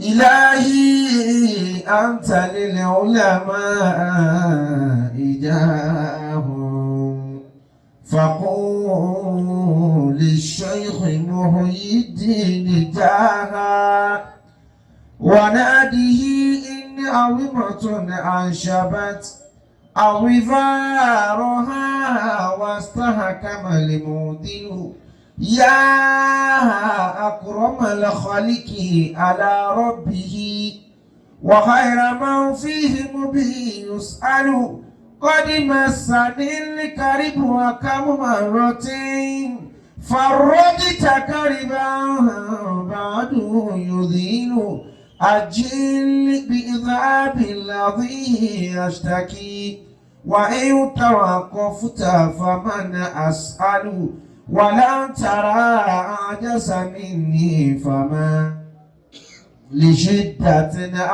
إلهي أنت للعلماء إجاهم فقول للشيخ محي الدين جاها وناديه إن عظمة أنشبت أظفارها واستحكم المودل يا أكرم الخلق على ربه وخير من فيهم به يسأل قد مسني الكرب وكم مرة فرجت كربا بعد يذيل أجل بإذهاب الذي أشتكي وإن توقفت فمن أسأل ولن ترى أعجز مني فما لشدة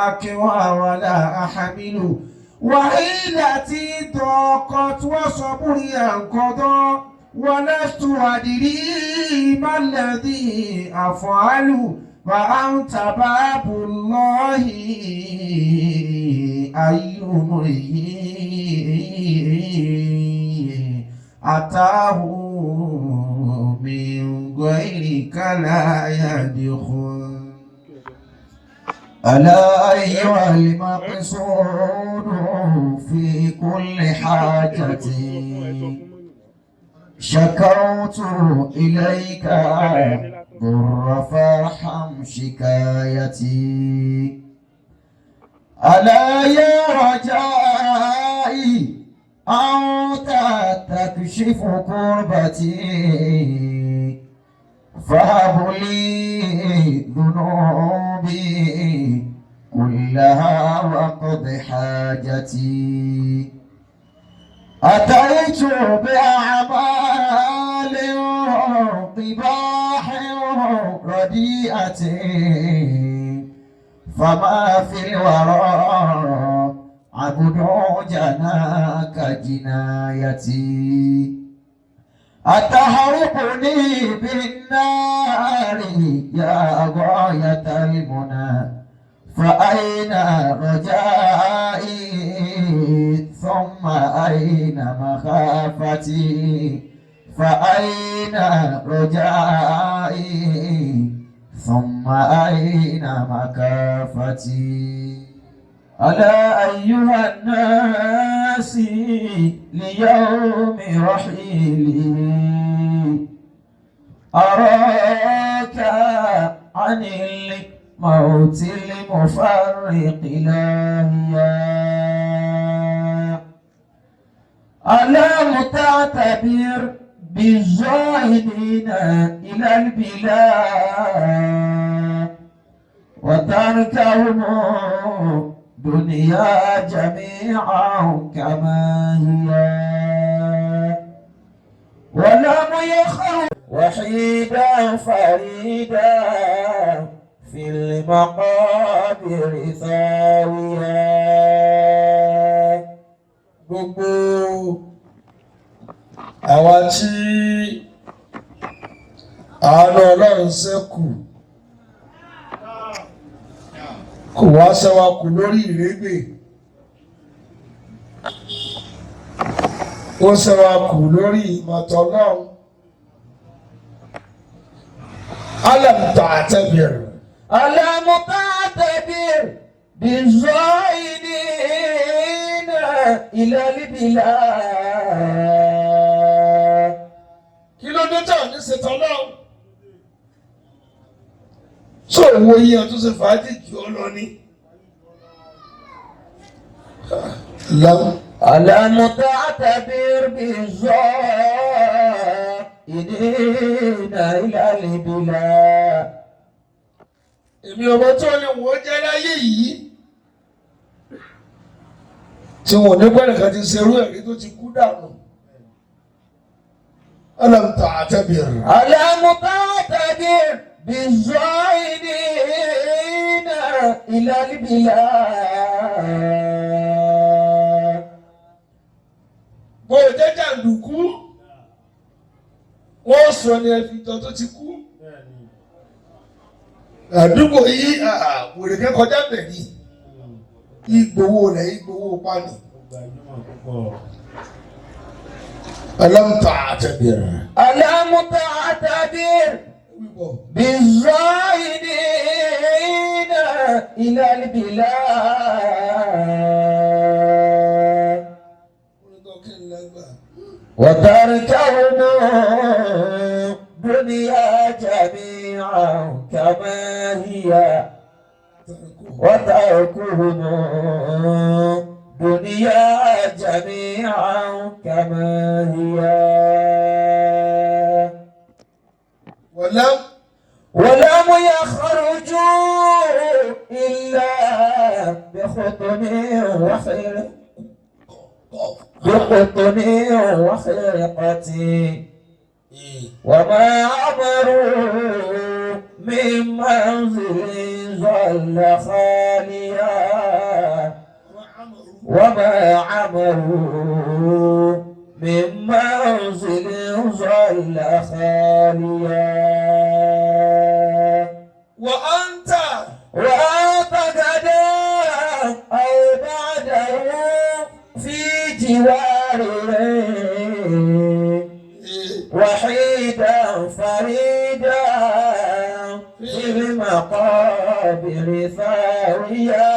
أكوى ولا أحمل وحيلتي ضاقت وصبري انقضى ولست أدري ما الذي أفعل وأنت باب الله أي امرئ أتاه من غيرك لا يدخل ألا أيها المقصود في كل حاجة شكوت إليك ضر فارحم شكايتي ألا يا رجائي أنت تكشف كربتي فهب لي ذنوبي كلها وقض حاجتي أتيت بأعمال قباح رديئة فما في الورى عبد جناك جنايتي أتهربني بالنار يا غاية المنى فأين رجائي ثم أين مخافتي فأين رجائي ثم أين مكافتي ألا أيها الناس ليوم رحيلي أراك عن الموت المفرق لاهيا ألا متعتبر بالزاهدين إلى البلاد وتركهم دنيا جميعا كما هي ولم يخلو وحيدا فريدا في المقابر ثاويا gbogbo àwa tí àánú Ọlọ́run ṣẹ́kù kò wá ṣẹ́wà kù lórí ìrégbè ó ṣẹ́wà kù lórí ìmọ̀tọ̀ Ọlọ́run alam ta'tabir بالزائنين إلى البلاد kí ló dé tán ní ṣètò Ọlọ́run tó wo iye tó ṣe fàájì jù ọ lọ ní. ألم تعتبر بالزائنين إلى البلاد èmi ọmọ tó lè wọ́n jẹ́ láyé yìí tí wọ́n ní pẹ́lẹ̀ kan ti ṣerú ẹ̀rí tó ti kú dànù. ألم تعتبر بالزائنين إلى البلاد bó jẹ́ jàǹdùkú wọ́n sọ ní ẹ̀fìtàn tó ti kú àdúgbò yìí wèrè kẹ́kọ̀ọ́jà bẹ̀ ni ìgbowó rẹ̀ ìgbowó pani. ألم تعتبر بالزائدين إلى البلاد وتركهم دنيا جميعا كما هي وتركهم دنيا جميعا كما هي ولم يخرجوا إلا بخطن وخرقة وما عمروا من منزل ظل خاليا وما عمروا من منزل ظل خاليا وأنت غدا أو بعده في جواره وحيدا فريدا في المقابر ثاويا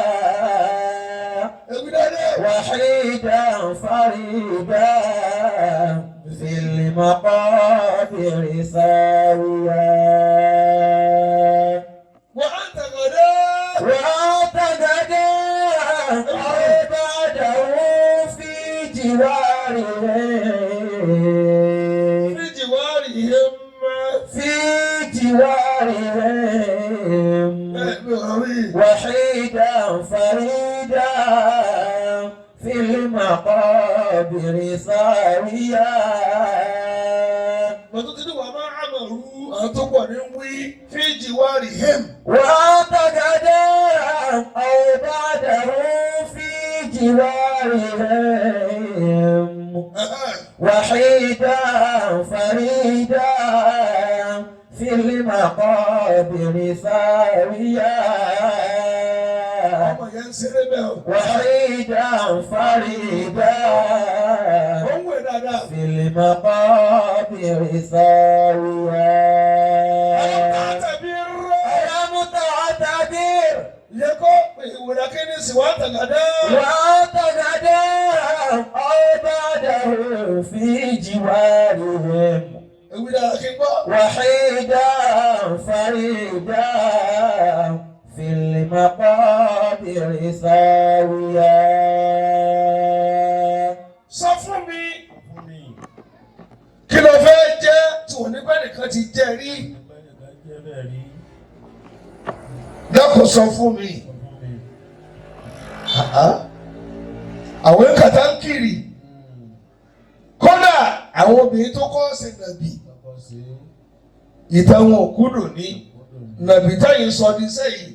وحيدا فريدا في المقابر ساويا وأنت غدا أو بعده في جوارهم وحيدا فريدا في المقابر ساويا وما عمروا في جوارهم وأعتقدا أو بعده في جوارهم وحيدا فريدا في المقابر ساويا وحيدا فريدا في المقابر ساويا ألم تعتبر وأعتقدا أو بعده في جوارهم وحيدا فريدا في المقابر ساويا. Sọ fún mi kí ló fẹ́ jẹ́ tí wọ́n nígbà nìkan ti jẹ́ rí. Dákun sọ fún mi. Àwọn kàtà ń kiri. Kódà àwọn obìnrin tó kọ́ ṣe nàbì. Ìtàn wọn òkú lónìí. Nàbì táyì sọ ní sẹ́yìn.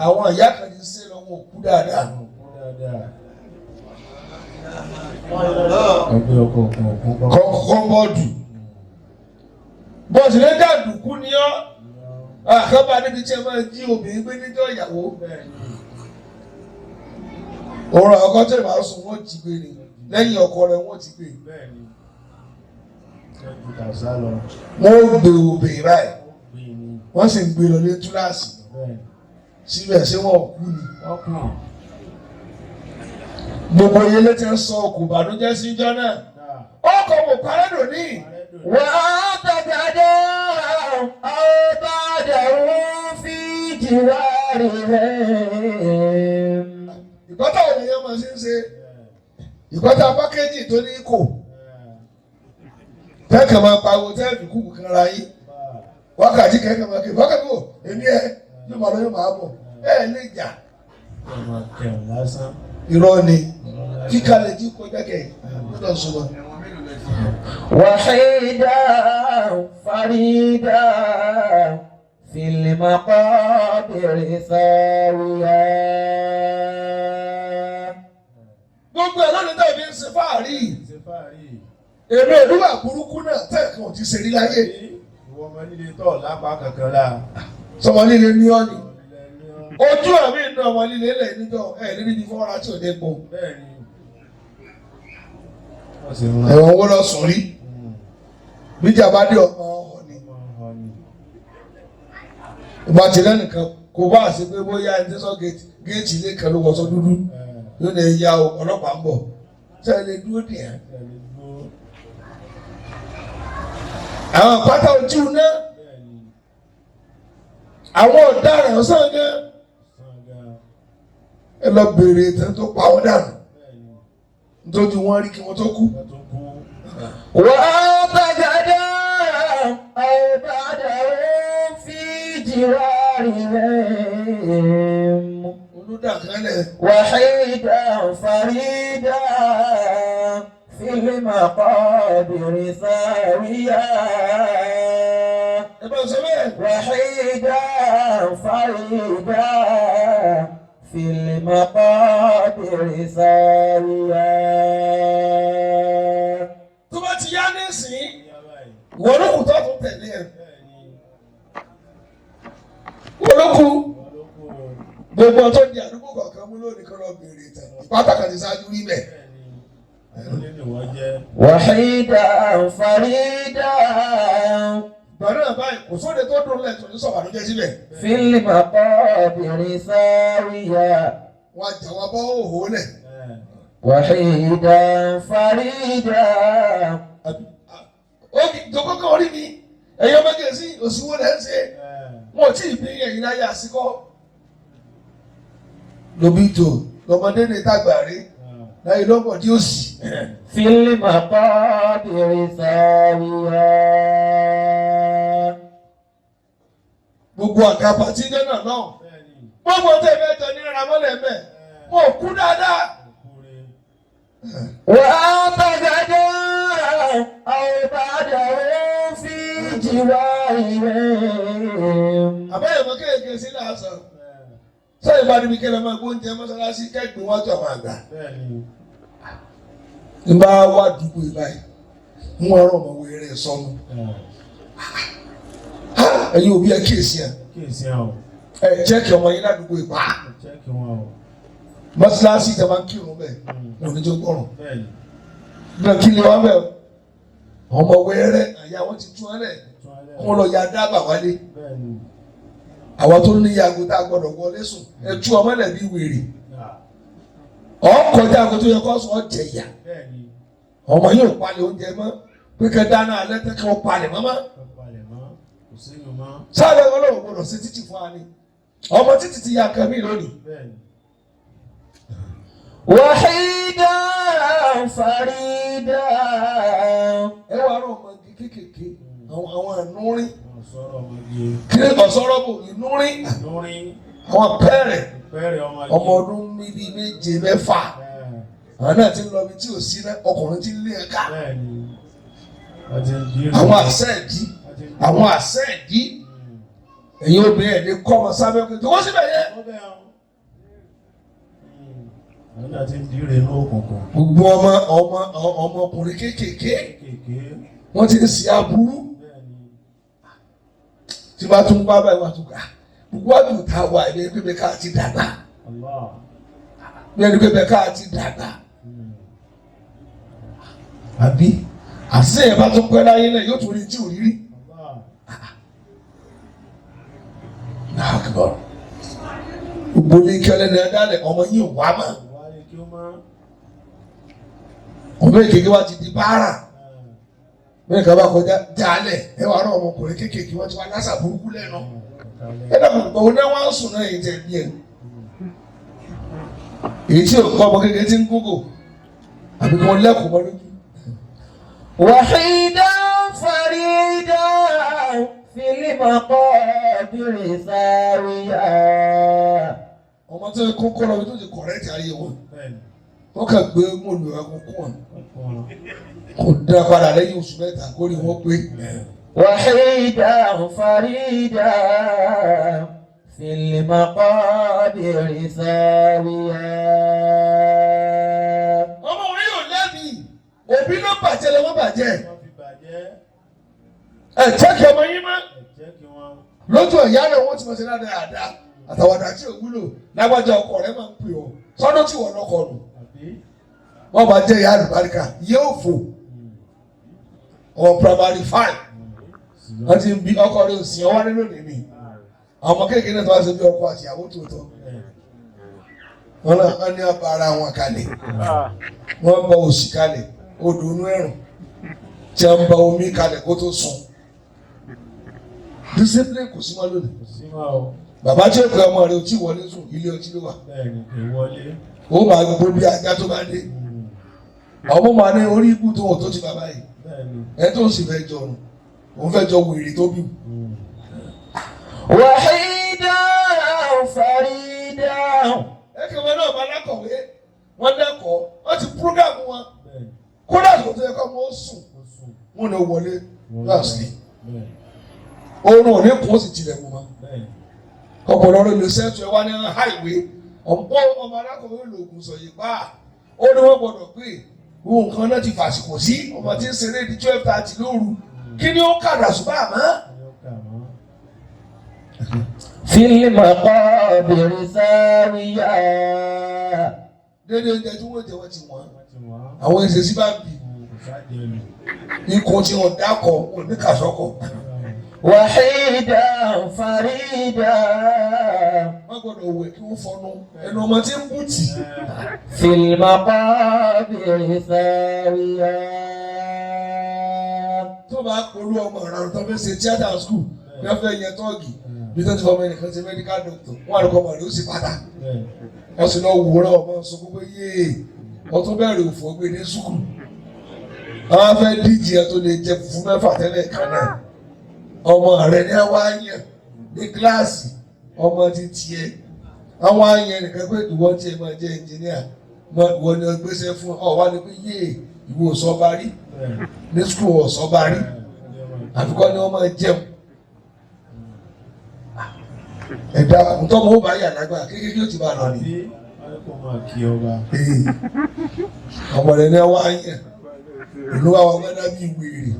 Àwọn ìyá kan ti ṣe lọ́wọ́ òkú dáadáa. Kọ̀ọ̀kan bọ́ọ̀dù. Bọ́ọ̀dù lè dàdùkú ni ọ́. Àkàbà níbi tí ẹ máa jí obìnrin gbé níjọ́ ìyàwó. Òrò ọkọ tó ìbá sùn wọ́n jí gbé ni. Lẹ́yìn ọkọ rẹ̀ wọ́n ti gbé. Wọ́n gbé obìnrin báyìí. Wọ́n sì ń gbé lọ lé túláàsì. Síbẹ̀ ṣé wọ́n kú ni? Gbogbo iye létí ń sọ òkú ìbànújẹ́ sí ìjọ náà. Ọkọ̀ wò parẹ́ lónìí. Wà á tọ̀gàdé ọ̀bàdàrú fi jìwárì rẹ̀. Ìkọ́tà òní yẹn máa ṣe ń ṣe. Ìkọ́tà pákéjì tó ní kò. Tẹ́kẹ̀ máa pariwo tẹ́ẹ̀fì kúkú kan ra yín. Wákàtí kẹ́kẹ́ máa ké. Wákàtí wò èmi ẹ̀ yóò máa lọ yóò máa bọ̀. Ẹ̀ lè jà. Irọ́ ni kíkà lè jí kọjá kẹ̀ lọ́dọ̀ sọ́mọ́. Wàhídà Farida fìlìmọ́kọ́bìrì sáwìyà. Gbogbo ẹ̀ lónìí tàbí ń ṣe fáàrí. Èrè ìlúwà burúkú náà tẹ̀kàn ti ṣe rí láyé. Ìwọ ọmọ nílé tọ̀ lápá kankan la. Sọmọ líle ní ọ́nì. Ojú àmì inú ọmọ líle lẹ̀ níjọ́ lórí ní fọ́ra tí ò dé pọ̀. Ẹ̀wọ̀n wo lọ sùn rí? Bíjà bá dé ọmọ ọ̀hún ni. Ìgbà tí lẹ́nìkan kò bá àṣẹ pé bóyá ẹni tẹ́sán géètì ilé kan ló wọṣọ dúdú yóò lè ya ọlọ́pàá ń bọ̀. Ṣé ẹ lè dúró dè ẹ́? Àwọn pátá ojú náà. Àwọn ọ̀daràn ọ̀sán gan. Ẹ lọ bèrè ìtàn tó pa wọ́n dànù. Nítorí wọ́n rí kí wọ́n tó kú. Wọ́n bàjẹ́ àìbàdàn fi jìwárì rẹ̀. Olùdàkálẹ̀. Wàhídà fàrídà fílímà kọ́bìrì sáwíyà. Ẹ bá sọ bẹ́ẹ̀. Wàhídà fàrídà fílímà kọ́bìrì sáwíyà. Tó bá ti yá nísìnyí, wọ́n ló kù tó tún tẹ̀lé ẹ̀. Wọ́n ló kù. Gbogbo tó di àdúgbò kọ̀ọ̀kan mú lónìí kan lọ bèèrè ìtàn. Pátákà ti ṣáájú rí bẹ̀. Wàhídà fàrídà. Gbọ̀dọ̀ báyìí kò sóde tó dùn lẹ̀ tó ní sọ̀rọ̀ àdújẹ́ síbẹ̀. Fílímà kọ́bìrì sáwíyà. Wọ́n á jà wọ́n bọ́ òhò lẹ̀. Wàhídà fàrídà. Ó kì í tó kọ́kọ́ orí mi. Ẹ̀yọ́ mẹ́gẹ̀ẹ́sì òṣùwọ̀n lẹ́ ń ṣe. Wọ́n ò tí ì bí ẹ̀yìn láyé àsìkò. Lóbi tó lọ́mọdé ní tàgbàrí láyé lọ́pọ̀ tí ó sì. Fílímà kọ́bìrì sáwíyà. Gbogbo àkàbà tí jẹ́nà náà. Gbogbo tẹ̀ mẹ́jọ ní ìrànmọ́lẹ̀ mẹ́. Wọ́n kú dáadáa. Wọ́n bàjẹ́ àìbàdàn fi jìwárì rẹ̀. Àbẹ́yẹ̀ mọ́ kéèké sí lásán. Sọ́yìn bá níbi kẹ́lẹ́ máa gbóúnjẹ mọ́sálásí kẹ́gbìn wájú àwọn àgbà. Ní bá wá dùgbò ìbáyìí, mú ọ̀rọ̀ ọmọwé rẹ̀ sọnù. Ẹ̀yin òbí ẹ kíyèsí ẹ. Ẹ jẹ́kì ọmọ yín ládùúgbò ìpá. Mọ́sálásí ìjọba ń kírun bẹ́ẹ̀, wọn ní tó gbọ́rùn. Bẹ́ẹ̀ kí ni wọ́n bẹ̀ ọmọ wẹ́rẹ́ àyà wọn ti tún ẹ lẹ̀, wọ́n lọ ya dábà wálé. Àwọn tó ní yàgò tá a gbọ́dọ̀ wọlé sùn ẹ tú ọmọ ẹ̀ bí wèrè. Ọkọjá àgọ́ tó yẹ kó sọ ọ́ jẹ̀yà. Ọmọ yóò palẹ̀ oúnjẹ mọ́ pé kẹ́ dáná alẹ́ tẹ́ kí wọ́n palẹ̀ mọ́. Sáré ọlọ́run gbọ́dọ̀ sí títì fún wa ni. Ọmọ títì ti ya nǹkan mí lónìí. Wàhídà fàrídà. Ẹ wá rọ ọmọ kékèké àwọn ànúrín. Kí ni ọ̀sọ́rọ̀ bò ìnúrín? Àwọn pẹ́rẹ̀ ọmọ ọdún bíi méje mẹ́fà. Àwọn náà ti ń lọ bí tí ò sí náà ọkùnrin ti ń lé ẹ̀ka. Àwọn àṣẹ́ẹ̀dí. Àwọn àṣẹ́ẹ̀dí. Ẹ̀yin obìnrin ẹ̀ lè kọ́ ọmọ sábẹ́ pé wọ́n síbẹ̀ yẹ. Gbogbo ọmọkùnrin kéékèèké wọ́n ti ń ṣe aburú. Tí wọ́n tún bá báyìí wọ́n tún gbà. Gbogbo àdùn tá a wà ẹ̀mí ẹni pé ká ti dàgbà. Ẹni pé ká ti dàgbà. Àbí àṣìṣe yẹn bá tún pẹ́ láyé náà yóò tún rí tí ò rí rí. Náà kìbọ̀. Gbogbo ní kí ọlẹ́ni ẹ dálẹ̀ ọmọ yìí wá mọ́. Ọmọ ìkéké wa ti di báárà. Bẹ́ẹ̀ ká bá kọjá jálẹ̀ ẹ wà rán ọmọkùnrin kéékèèké wọ́n ti wá lásà burúkú lẹ́nu. Ẹ dàgbà òun náà wọ́n á sùn náà yìí tẹ̀ bí ẹ̀. Èyí tí òkú ọmọ kékeré ti ń gógó àbí kí wọ́n lẹ́kọ̀ọ́ mọ́ lójú. Wàhídà fàrídà fílímà kọ́bìrì sáwíyà. Ọmọ tó yẹ kó kọ́ lọ bí tó ti kọ̀rẹ́tì ayé wọn. Wọ́n kà gbé mọ́lù ẹ̀kọ́ kún wọn. Kò dá padà lẹ́yìn oṣù mẹ́ta kó rí wọ́n pé. Wàhídà fàrídà fílímà kọ́bìrì sáwíyà. Ọmọ wọn yóò lẹ́bi. Òbí ló bàjẹ́ lọ́wọ́ bàjẹ́. Ẹ jẹ́ kí ọmọ yín mọ́. lójú ìyá náà wọ́n ti mọ̀ sí dáadáa àtàwàdà tí ò wúlò lágbájá ọkọ rẹ̀ máa ń pè ọ́ sọ́dún tí wọ́n lọ́kọ nù wọ́n bá jẹ́ ìyá àlùbáríkà yóò fò primary 5 wọ́n ti ń bí ọkọ rẹ̀ òsì ọwọ́ nínú nìní àwọn ọmọ kéèké náà tó wá sí bí ọkọ àti ìyàwó tòótọ́ wọ́n náà ní ọba ara wọn kalẹ̀ wọ́n bá òsì kalẹ̀ odò inú ẹ̀rùn tí wọ́n bá omi kalẹ̀ kó tó sùn discipline kò sí mọ́ lónìí bàbá tí ó pè ọmọ rẹ̀ ò tí wọlé sùn ilé ọtí ló wà ó máa gbogbo bí ajá tó bá dé àwọn ọmọ máa ní orí ikú tó wọ̀ tó ti bàbá yìí ẹ tó sì fẹ́ jọ ọ̀run òun fẹ́ jọ wèrè tó bí. wàhídà fàrídà. ẹ kí wọn náà bá lákọ̀wé wọn lẹ́kọ̀ọ́ wọ́n ti púrógàmù wọn kódà tó tó yẹ kọ́ wọ́n sùn wọn ní wọlé láàsì oorun òní kò sì tilẹ̀ mú wọn ọ̀pọ̀lọpọ̀ lè sẹ́tù ẹ wá ní highway ọ̀pọ̀ ọmọ alákọ̀wé lòògùn sọ yìí pa ó ní wọ́n gbọ́dọ̀ pé ohun kan náà ti fàṣìkò sí ọmọ tí ń ṣeré di 12:30 lóru kí ni ó kàdà ṣùgbọ́n àmọ́. fílímù ọ̀bìnrin sáríyá. dédé oúnjẹ tí wọ́n jẹ wọ́n ti wọ́n àwọn ìṣesí bá ń bì ikùn tí wọ́n dákọ̀ wọ́n ní kàṣọ́kọ̀. wàhídà fàrídà. wọ́n gbọ́dọ̀ wẹ̀ kí wọ́n fọnú ẹnu ọmọ tí ń bùtì. fílímù ọ̀bìnrin sáríyá. tó bá polú ọmọ ìrànlọ́ tó fẹ́ ṣe tíátà skul bí wọ́n fẹ́ yẹ tọ́ọ̀gì bí tó ti fọmọ ẹnìkan ṣe medical doctor wọ́n àlùkò ọmọ rẹ̀ ó sì padà wọ́n sì lọ wòran ọmọ sọ pé yéé wọ́n tún bẹ̀rẹ̀ òfò gbé ní sukùl àwọn afẹ́ díjì ẹ tó lè jẹ fún 6 tẹ́lẹ̀ kan náà ọmọ rẹ̀ ní àwọn àyàn ní kíláàsì ọmọ ti tiẹ̀ àwọn àyàn nìkan pé ìwọ tí ẹ máa jẹ ẹnjìníà ìwọ ni ọ gbéṣẹ́ fún ọ wá ní pé yéé ìwọ sọba rí ní sukùl ọ̀sọ́ba rí àfikọ́ ni wọ́n máa jẹun ẹ̀dá ntọ́mọ ó bá yà lágbára kékeré ó ti bá lọ ni. ọmọ rẹ̀ ní ẹ wá yẹn ìlú àwọn ọmọdé bíi wèrè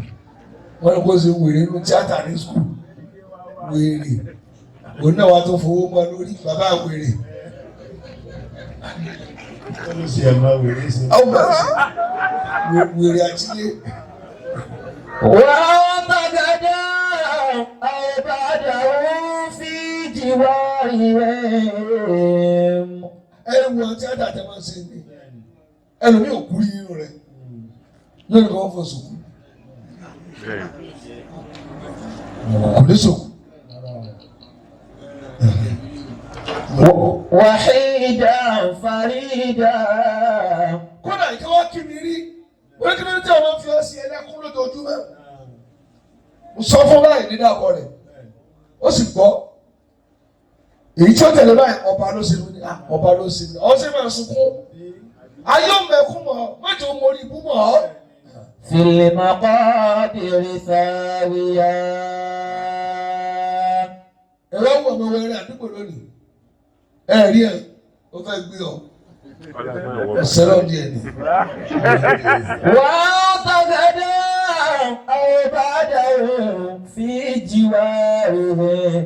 wọ́n ní kó ṣe wèrè nínú tíátà ní skul wèrè òun náà wà tó fowó mọ́ lórí bàbá wèrè. wèrè àtìlé. wọ́n bá gàdá àìbàdàn fi jiwarihim. ẹnu wọn tí a dà tẹ́ máa ń ṣe ní ẹlòmíì ò kú nínú rẹ̀ lórí kan fọ sòkú kò ní sòkú. wàhídà fàrídà. kódà ìkáwá kí mi rí wọ́n kí ló dé àwọn fi ọ́ sí ẹlẹ́kún lójoojúmọ́ mo sọ fún báyìí nínú àkọ rẹ̀ ó sì gbọ́ èyí tí ó tẹ̀lé báyìí ọba ló ṣe lónìí ọba ló ṣe lónìí ọ ṣe máa sunkún ayé òmẹ̀kún mọ̀ mẹ́jọ mórí ibú mọ̀ ọ́. fílímù ọ̀bìnrin sáríyá. ẹ̀rọ wọ̀ ọmọ wẹ̀rẹ̀ àdúgbò lónìí rí ẹ̀ ó fẹ́ gbé ọ ẹ̀sẹ̀ náà díẹ̀ ni. wọ́n tọ́gẹ̀dẹ̀ àìbàdàn fi jiwarihim.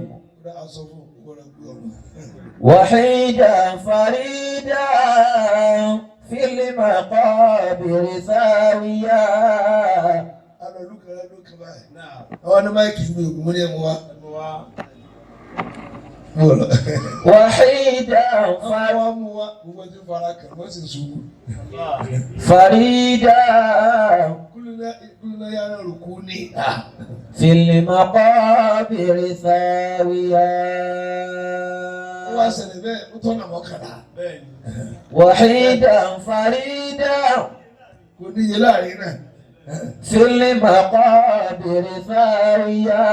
وحيدا فريدا في المقابر ساويا. وحيدا فريدا في المقابر ساويا. وحيدا فريدا في المقابر ساويا.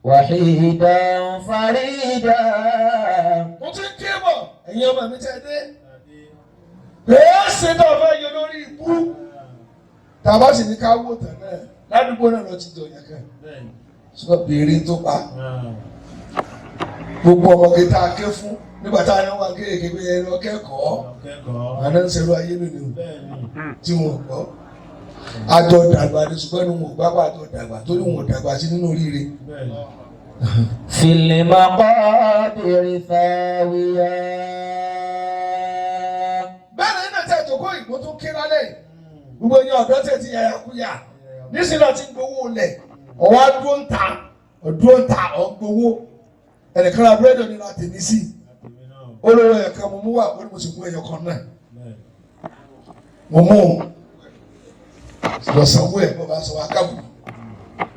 وحيدا فريدا. mo tún ké bọ̀ ẹ̀yin ọmọ mi tẹ́ dé bẹ́ẹ̀ ṣe náà fẹ́ yọ lórí ibú tàbá sì ní ká wò tán náà ládùúgbò náà lọ ti jọ yẹn kan sọ béèrè tó pa gbogbo ọmọge tá a ké fún nígbà tá a náwó akéèké pé ẹ lọ kẹ́kọ̀ọ́ àná ń ṣerú ayé lónìí o tí wọn gbọ́ àjọ dàgbà ní ṣùgbọ́n ní wọn gbàgbà àjọ dàgbà torí wọn dàgbà sí nínú oríire. Fil maqabiri thawiya. Bẹ́ẹ̀ ni náà tẹ̀ tó kó ìbò tó ké lálẹ́ gbogbo ẹni ọ̀dọ́ tẹ̀ ti yàyà kúyà nísìnyí náà ti gbowó lẹ̀ ọ̀wá dúró ń ta ọ̀gbowó ẹnìkan ra búrẹ́dì ní láti ní sí olówó ẹ̀ka mo mú wà ó ní mo sì mú ẹyọ kan náà mo mú lọ sanwó ẹ̀ bọ́ bá sọ wá kábù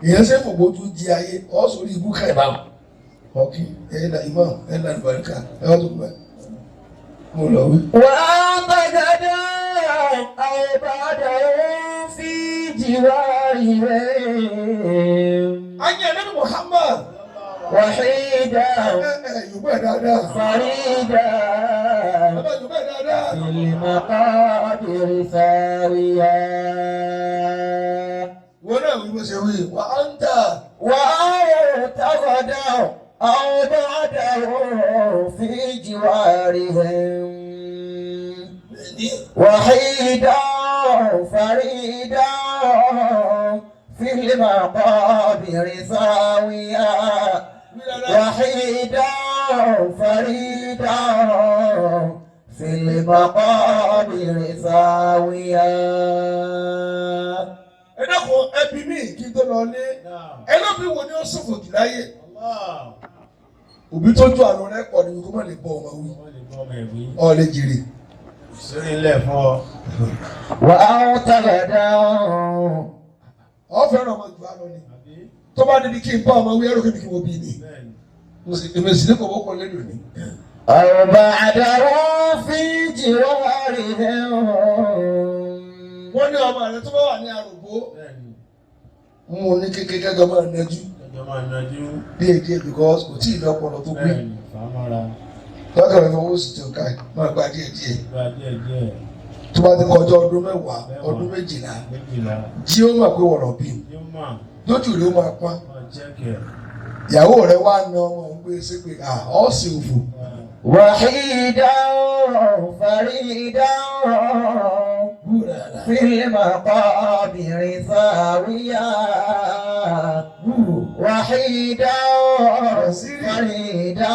ìyẹn ṣe fògbó tó di ayé ọ̀ sórí ibú ká ìbá ọ̀kí ẹ̀yẹ́dà Imam ẹ̀yẹ́dà ìbàríkà ẹ̀yọ́ tó gbà mo lọ wí. Wà á gbàgádà àìbàdàn fi jìwà ìrẹ́. Ayé ẹ̀dẹ́nu Muhammad. Wàhídà. Yorùbá dáadáa. Fàrídà. Yorùbá dáadáa. Fil maqabiri thawiya. Wọ́n náà wí bó ṣe wí. Wà á ń tà. Wà á yẹ tàgọ̀dà àìbàdàn fi jìwà ìrẹ́. وحيدا فريدا في المقابر ساويا وحيدا فريدا في المقابر ساويا. Ẹ dákun ẹbí mi kí n tó lọ lé ẹlọ́bí wo ni ó ṣòfò jù láyé òbí tó ju àrùn rẹ pọ̀ ní kó má lè bọ́ ọmọ wí ọ lè jèrè. Sórí ilẹ̀ fún ọ. Wà á tàgàdà. Ọ fẹ́ràn ọmọ jù á lọ ni. Tó bá débi kí n bá ọmọ wí ẹrù kí n wo bí ni. Èmi sì ní kò wọ́pọ̀ lẹ́nu ni. Ọba àdàrú fi jìwárì rẹ̀. Wọ́n ní ọmọ rẹ̀ tó bá wà ní arúgbó. Mo ní kékeré kẹ́gọ́ máa nájú. Díẹ̀ because kò tí ì lọ́pọ̀lọ́ tó gbé. Lọ́kàn rẹ̀ fọwọ́ sí ti ọ̀ka ẹ̀ máa gba díẹ̀. Tó bá ti kọjá ọdún mẹ́wàá, ọdún méjìlá, jí ó mà pé wọ̀rọ̀ bí. Lójú rẹ̀ ó máa pọ́n. Ìyàwó rẹ̀ wá na ọmọ òun gbé sí pé ọ̀ sì òfò. Wàhídà fàrídà fil maqabiri thawiya. Wàhídà fàrídà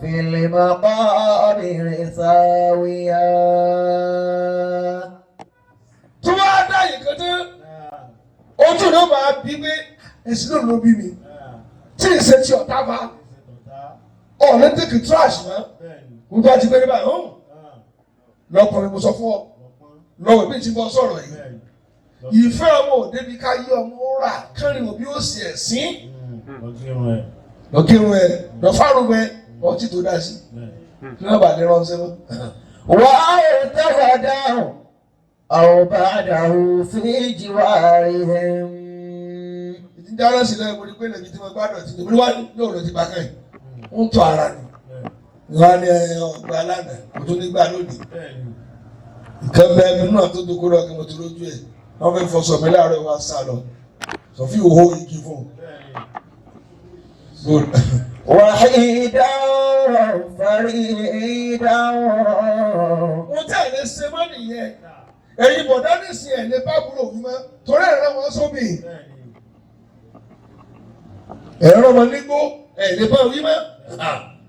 fil maqabiri thawiya. Tó bá dá yìí kan tán, ojú ló máa bí pé èsì náà ló bí mi. Tí ì ṣe ti ọ̀tá bá. Ọ̀nà tètè trash mọ́. Mo bá ti gbé ní báyìí hàn. Lọ́kùnrin mo sọ fún ọ. Lọ́wọ́ bí ti bọ́ sọ̀rọ̀ yìí. Ìfẹ́ ọmọ òde bí ká yí ọmọ rà kánrin òbí ó sì ẹ̀sìn. Lọ́kírun ẹ̀ lọ́fàrùn ẹ̀ ọtí tó dá sí. Kí wọ́n bá lè ránṣẹ́ mọ́. Wà á yẹ tàgàdà àìbàdàn fi jìwárì rẹ̀. Ìdáná sílẹ̀ mo ní pé lẹ́bi tí mo gbádùn ti dèbí wá lóòrò ti bá kẹ́yìn. Ń tọ́ ara ni. Wọ́n á ní ọgbà alánà kò tó nígbà lónìí. Ìkan bẹ́ẹ̀ mi náà tó dókòó lọ kí mo ti rójú ẹ̀. Wọ́n fẹ́ fọṣọ mi láàárọ̀ wá sá lọ. Sọ̀fí òhó igi fún un. Wàhídà fàrídà. Wọ́n tẹ̀ lé ṣe mọ́ nìyẹn. Ẹ̀yin bọ̀dá nìsín ẹ̀ lè bá búrò wí mọ́. Torí ẹ̀rọ wọn sóbì. Ẹ̀rọ wọn nígbó ẹ̀ lè bá wí mọ́.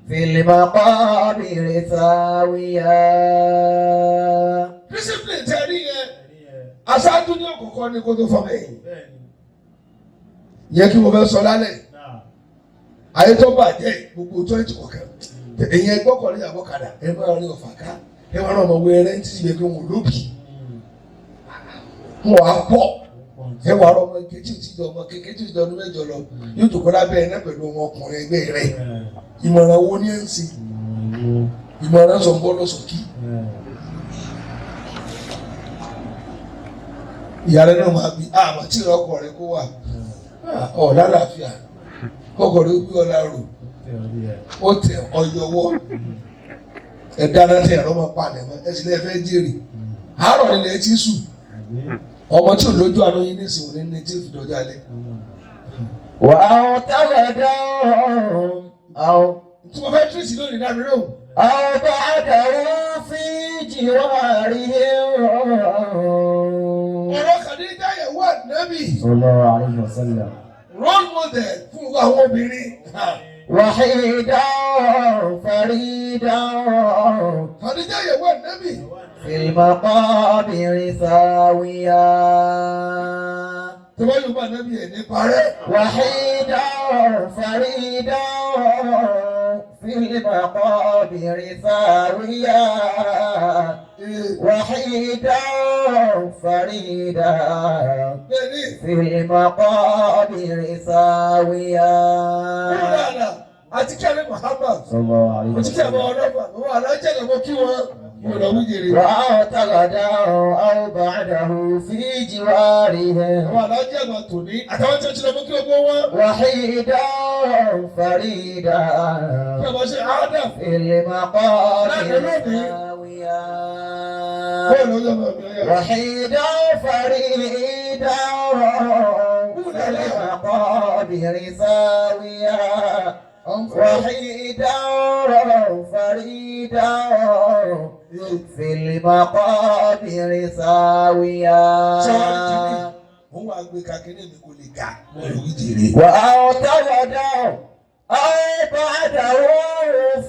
Fil maqabiri thawiya. Discipline tẹ rí yẹn. Aṣáájú ní òkùnkọ́ ní kó tó fọmọ ẹ̀yìn. Yẹ kí mo fẹ́ sọ lálẹ́. Ayé tó bàjẹ́ gbogbo 20 kọ̀ọ̀kan. Ẹ̀yin ẹgbọ́ kọ̀ ní àbọ̀kadà ẹ máa rí ọ̀fà ká. Ẹ máa rán ọmọ wẹrẹ ní títí yẹ kí wọn lóbì. Wọ́n á pọ̀. Ẹ wà ọmọ kékeré tí ìjọ ọmọ kékeré tí ìjọ ọdún mẹ́jọ lọ yóò tó kọ́ lábẹ́ ẹ̀ náà pẹ̀lú ọmọ ọkùnrin ẹgbẹ́ rẹ̀. Ìmọ̀ràn wo ni ẹ̀ ń ṣe? Ìmọ̀ràn sọ ń bọ́ lọ́sọ̀kí. Ìyá rẹ̀ náà máa bí àmọ́ tí ìrọ́kọ̀ rẹ̀ kó wà ọ̀ lálàáfíà kọ́kọ́ rẹ̀ ó gbé ọ̀la rò ó tẹ ọyọwọ́ ẹ̀dá náà tẹ ẹ̀rọ máa palẹ̀ mọ́ ẹ̀ sì lè fẹ́ jèrè àárọ̀ nílẹ̀ tí sùn ọmọ tí ò lójú àná yín nísìnyí ò ní ní tí ò fi dọjọ́ alẹ́. Wà á tàgàdà tí mo fẹ́ tírìsì lónìí náà mi rò. àìbàdàn fi jìwárì rẹ̀. Nabi. Sallallahu alayhi wa sallam. Role model fún àwọn obìnrin. Wahida farida. Khadija ìyàwó Nabi. Fil maqabir sawiya. Tí wọ́n yóò bá Nabi ẹ̀ ní parẹ́. Wahida farida. Fil maqabir sawiya. Wahida farida. في المقابر ساوية. àti kí ẹni Muhammad. Sallallahu alayhi wa àti kí ẹni ọlọ́pàá wọn alájẹ́ lọ́wọ́ kí wọ́n yóò lọ wí jèrè. واعتقده أو بعده في جوارهم. àwọn alájẹ́ lọ tò ní àtàwọn tí wọ́n ti lọ́wọ́ kí wọ́n gbọ́ wọn. وحيدا فريدا. kí wọ́n ṣe Adam. في المقابر ساوية. وحيدا فريدا. في المقابر ساوية. وحيدا فريدا. في المقابر ساوية. وأعتقده أو بعده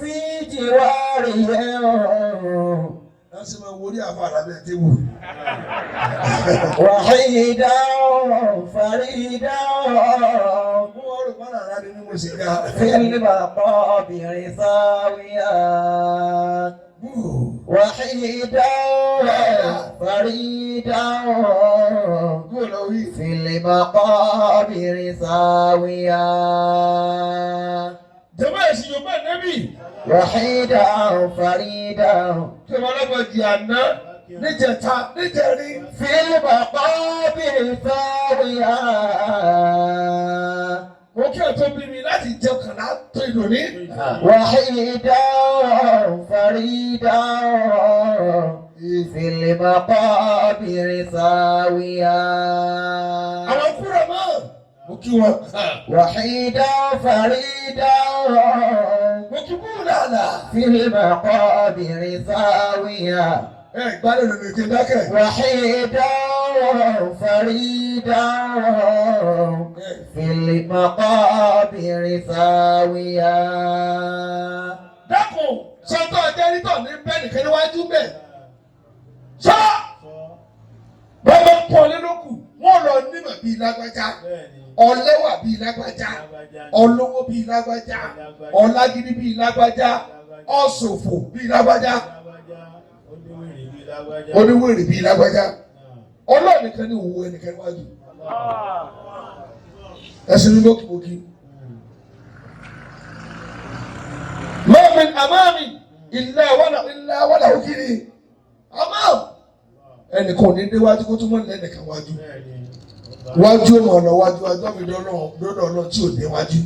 في جوارهم. وحيدا فريدا. في المقابر ساوية. وحيدا فريدا. في المقابر ساوية. جماعة يوم النبي. وحيدا فريدا. كما لقد جاءنا نجتا نجري في المقابر ساوية. mo kí ọ̀tọ́ bí mi láti jẹun kàná tó ìdòní. وحيدا فريدا. في المقابر ساوية. àwọn kúrò náà mo kí wọn. وحيدا فريدا. mo kí búrúdàlà. في المقابر ساوية. gbádùn lónìí ti dákẹ́. وحيدا فريدا. في المقابر ساوية. dákun sọ́tọ̀ ajẹ́rítọ̀ ní bẹ́ẹ̀ nìkan níwájú bẹ́ẹ̀. sọ bàbá pọ̀ lélókù wọ́n lọ nímọ̀ bíi lágbájá ọlẹ́wà bíi lágbájá ọlọ́wọ́ bíi lágbájá ọlágídí bíi lágbájá ọ̀ṣọ̀fọ̀ bíi lágbájá oníwèrè bíi lágbájá ọlọ́ọ̀ nìkan ní òwò ẹnìkan níwájú ẹ̀sìn ní lókìmókì. mọ́min àmàmì ilá wàlà òkìrì àmàm ẹnìkan ò ní déwájú kó tó mọ́ lẹ́nìkan wájú wájú ọmọ ọ̀nà wájú wájú ọmọ ìdọ́nà ọ̀nà tí ò déwájú.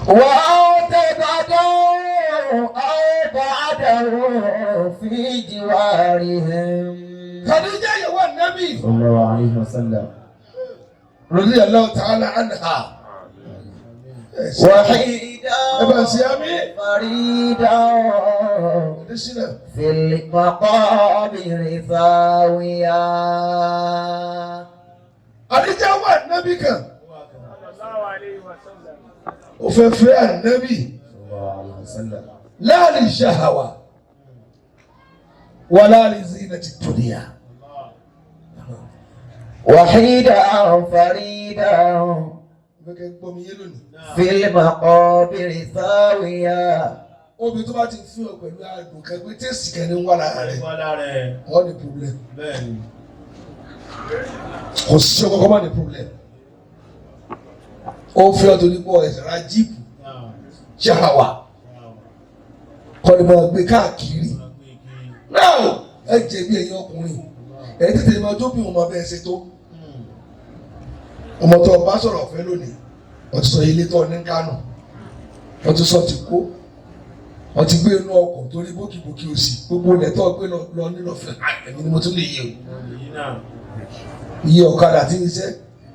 واعتقده أو بعده في جوارهم. Khadija ìyàwó Ànábì. صلى الله عليه وسلم. radiyallahu ta'ala anha. وحيدا فريدا. في المقابر ساوية. Khadija ìyàwó Ànábì kan. ó fẹ́ fẹ́ Ànábì. la li shahawa wala li zinati dunya. وحيدا فريدا. في المقابر ساوية. obìnrin tó bá ti fún ọ pẹ̀lú àdùn kẹgbẹ́ tẹ́sì kẹ́ni wà lára rẹ̀ wọ́n ní problem. kò sí ọkọ̀ kọ́ ní problem. ó fi ọ̀tọ̀ nípò ẹ̀sẹ̀ ra jíìpù ṣáwà kọ́ ni mo gbé káàkiri. náà ẹ jẹ̀bi ẹ̀yin ọkùnrin ẹ̀ tètè máa tó bí wọn máa bẹ́ẹ̀ ṣe tó. ọmọ tó bá sọ̀rọ̀ ọ̀fẹ́ lónìí wọ́n ti sọ ilé tó ní Kánò wọ́n ti sọ ti kó wọ́n ti gbé inú ọkọ̀ torí bókìbókì òsì gbogbo ilẹ̀ tó gbé lọ nílò fẹ́ ẹ̀mí ni mo tún lè yẹ o. iye ọ̀kadà tí ń ṣe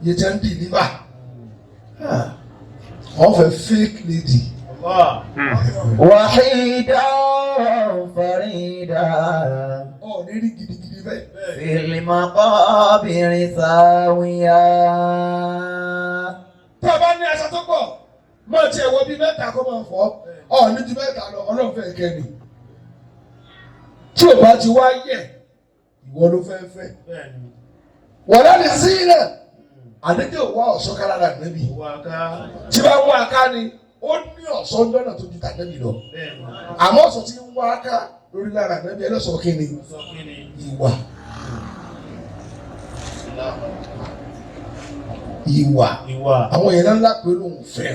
iye tẹ́ ń dì níbà wọ́n fẹ́ fake lady. وحيدا فريدا. ó ọ̀ ní rí gidigidi bẹ́ẹ̀. Fil maqabiri sawiya. Tó o bá ní aṣọ tó pọ̀, máa tiẹ̀ wọ bí mẹ́ta kó máa fọ́, ọ̀ ní ju mẹ́ta lọ, Ọlọ́run fẹ́ kẹ́ni. Tí o bá ti wá yẹ̀, ìwọ ló fẹ́ fẹ́. Wọ́n lẹ́nu sí ilẹ̀, àdéjọ́ wá ọ̀ṣọ́ kálára níbi. Tí bá wá ká ni, ó ní ọ̀ṣọ́ lọ́nà tó ju tàbí lọ. Àmọ́ ọ̀ṣọ́ tí ń wá ká lórí lára níbi ẹlẹ́sọ̀ kí ni? Ìwà. Àwọn èèyàn ńlá pé lóun fẹ́.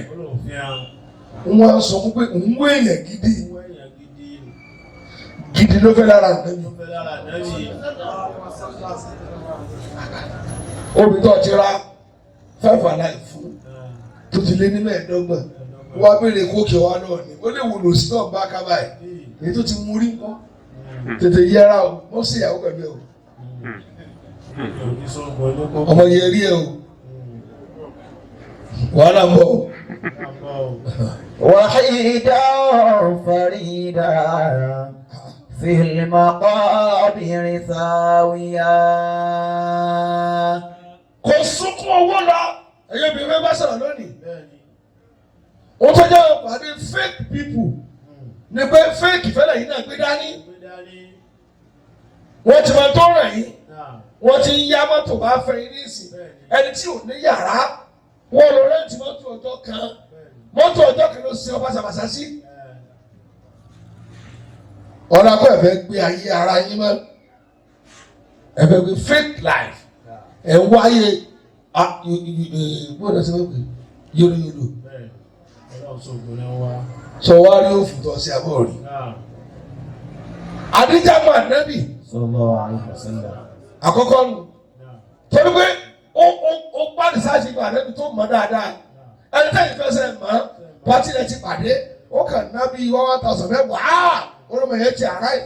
Wọ́n á sọ pé òun wé èèyàn gidi. Gidi ló fẹ́ lára níbi. Omi tó ti ra 5 alive fún tó ti lé ní 15 wọ́n á béèrè kókè wa náà ni ó lè wúlò sí náà bá kábà ẹ̀ èyí tó ti mú rí nǹkan tètè yẹra o wọ́n sì yàwó pẹ̀lú ẹ̀ o ọmọ yẹn rí ẹ o wàhálà ń bọ̀ o. Wahida farida fil maqabiri sawiya. Kò sunkún owó lọ ẹ̀yẹ́ bí wọ́n bá sọ̀rọ̀ lónìí. Wọ́n tó jẹ́ ìpàdé fake people ní pé fake ìfẹ́lẹ̀ yìí náà gbé dání. Wọ́n ti máa tó rẹ̀ yín. Wọ́n ti ń yá mọ́tò bá fẹ́ yín nísìn. Ẹni tí ò ní yàrá wọ́n lọ rẹ́ǹtì mọ́tò ọjọ́ kan. Mọ́tò ọjọ́ kan ló ṣe ọba ṣàbàṣà sí. Ọ̀nà akọ́ ẹ̀fẹ́ gbé ayé ara yín mọ́. Ẹ̀fẹ́ gbé fake life. Ẹ̀ ń wáyé bóyá ṣe wọ́n pè yóróyóró. Sọ wá rí òfùtọ̀ sí abọ́ rí. Adíjà mọ̀ ànábì. Àkọ́kọ́ nù. Torí pé ó bá rìsáàsì ìgbà ànábì tó mọ̀ dáadáa. Ẹni tẹ́yìn fẹsẹ̀ mọ́ pátí rẹ̀ ti pàdé. Ó kàn ná bí 1,000 mẹ́wàá. Olómọ yẹn ti àrá yìí.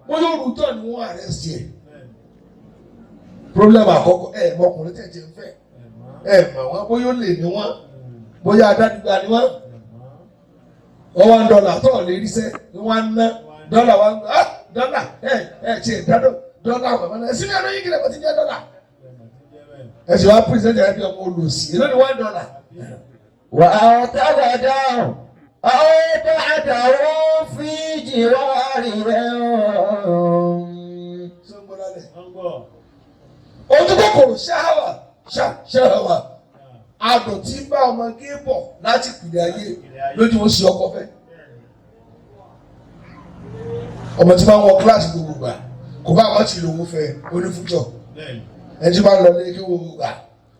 Wọ́n yóò rú tọ́ ni wọ́n àrẹ́sì ẹ̀. Problem àkọ́kọ́ mọkùnrin tẹ̀ ń fẹ́. Mọ̀ wọ́n bóyá ó lè ní wọ́n. Bóyá adádúgba ni wọ́n. $1 tó lè rí sẹ́ ni wọ́n ń ná. $1 wa ń gbà dọ́là ti ìdádọ́ $1 àwọn ọmọ ẹ̀sìn ní ọdún yìí kìlẹ̀ kò ti jẹ́ $1. Ẹ̀sìn wa pírísẹ̀ntì ẹ̀ bí ọmọ olùsí èló ni $1. Wà á tàgà dáhùn àwọn dáadáa fi jìwárì rẹ̀ ojú kòkòrò ṣáhàwà adùn tí ń bá ọmọ gé bọ̀ láti pìlẹ̀ ayé lójú ó sì ọkọ fẹ́. Ọmọ tí máa ń wọ kíláàsì gbogbo gbà kò bá àwọn tí lòun fẹ́ onífújọ ẹni tí máa ń lọ lé kí wọ́n gbà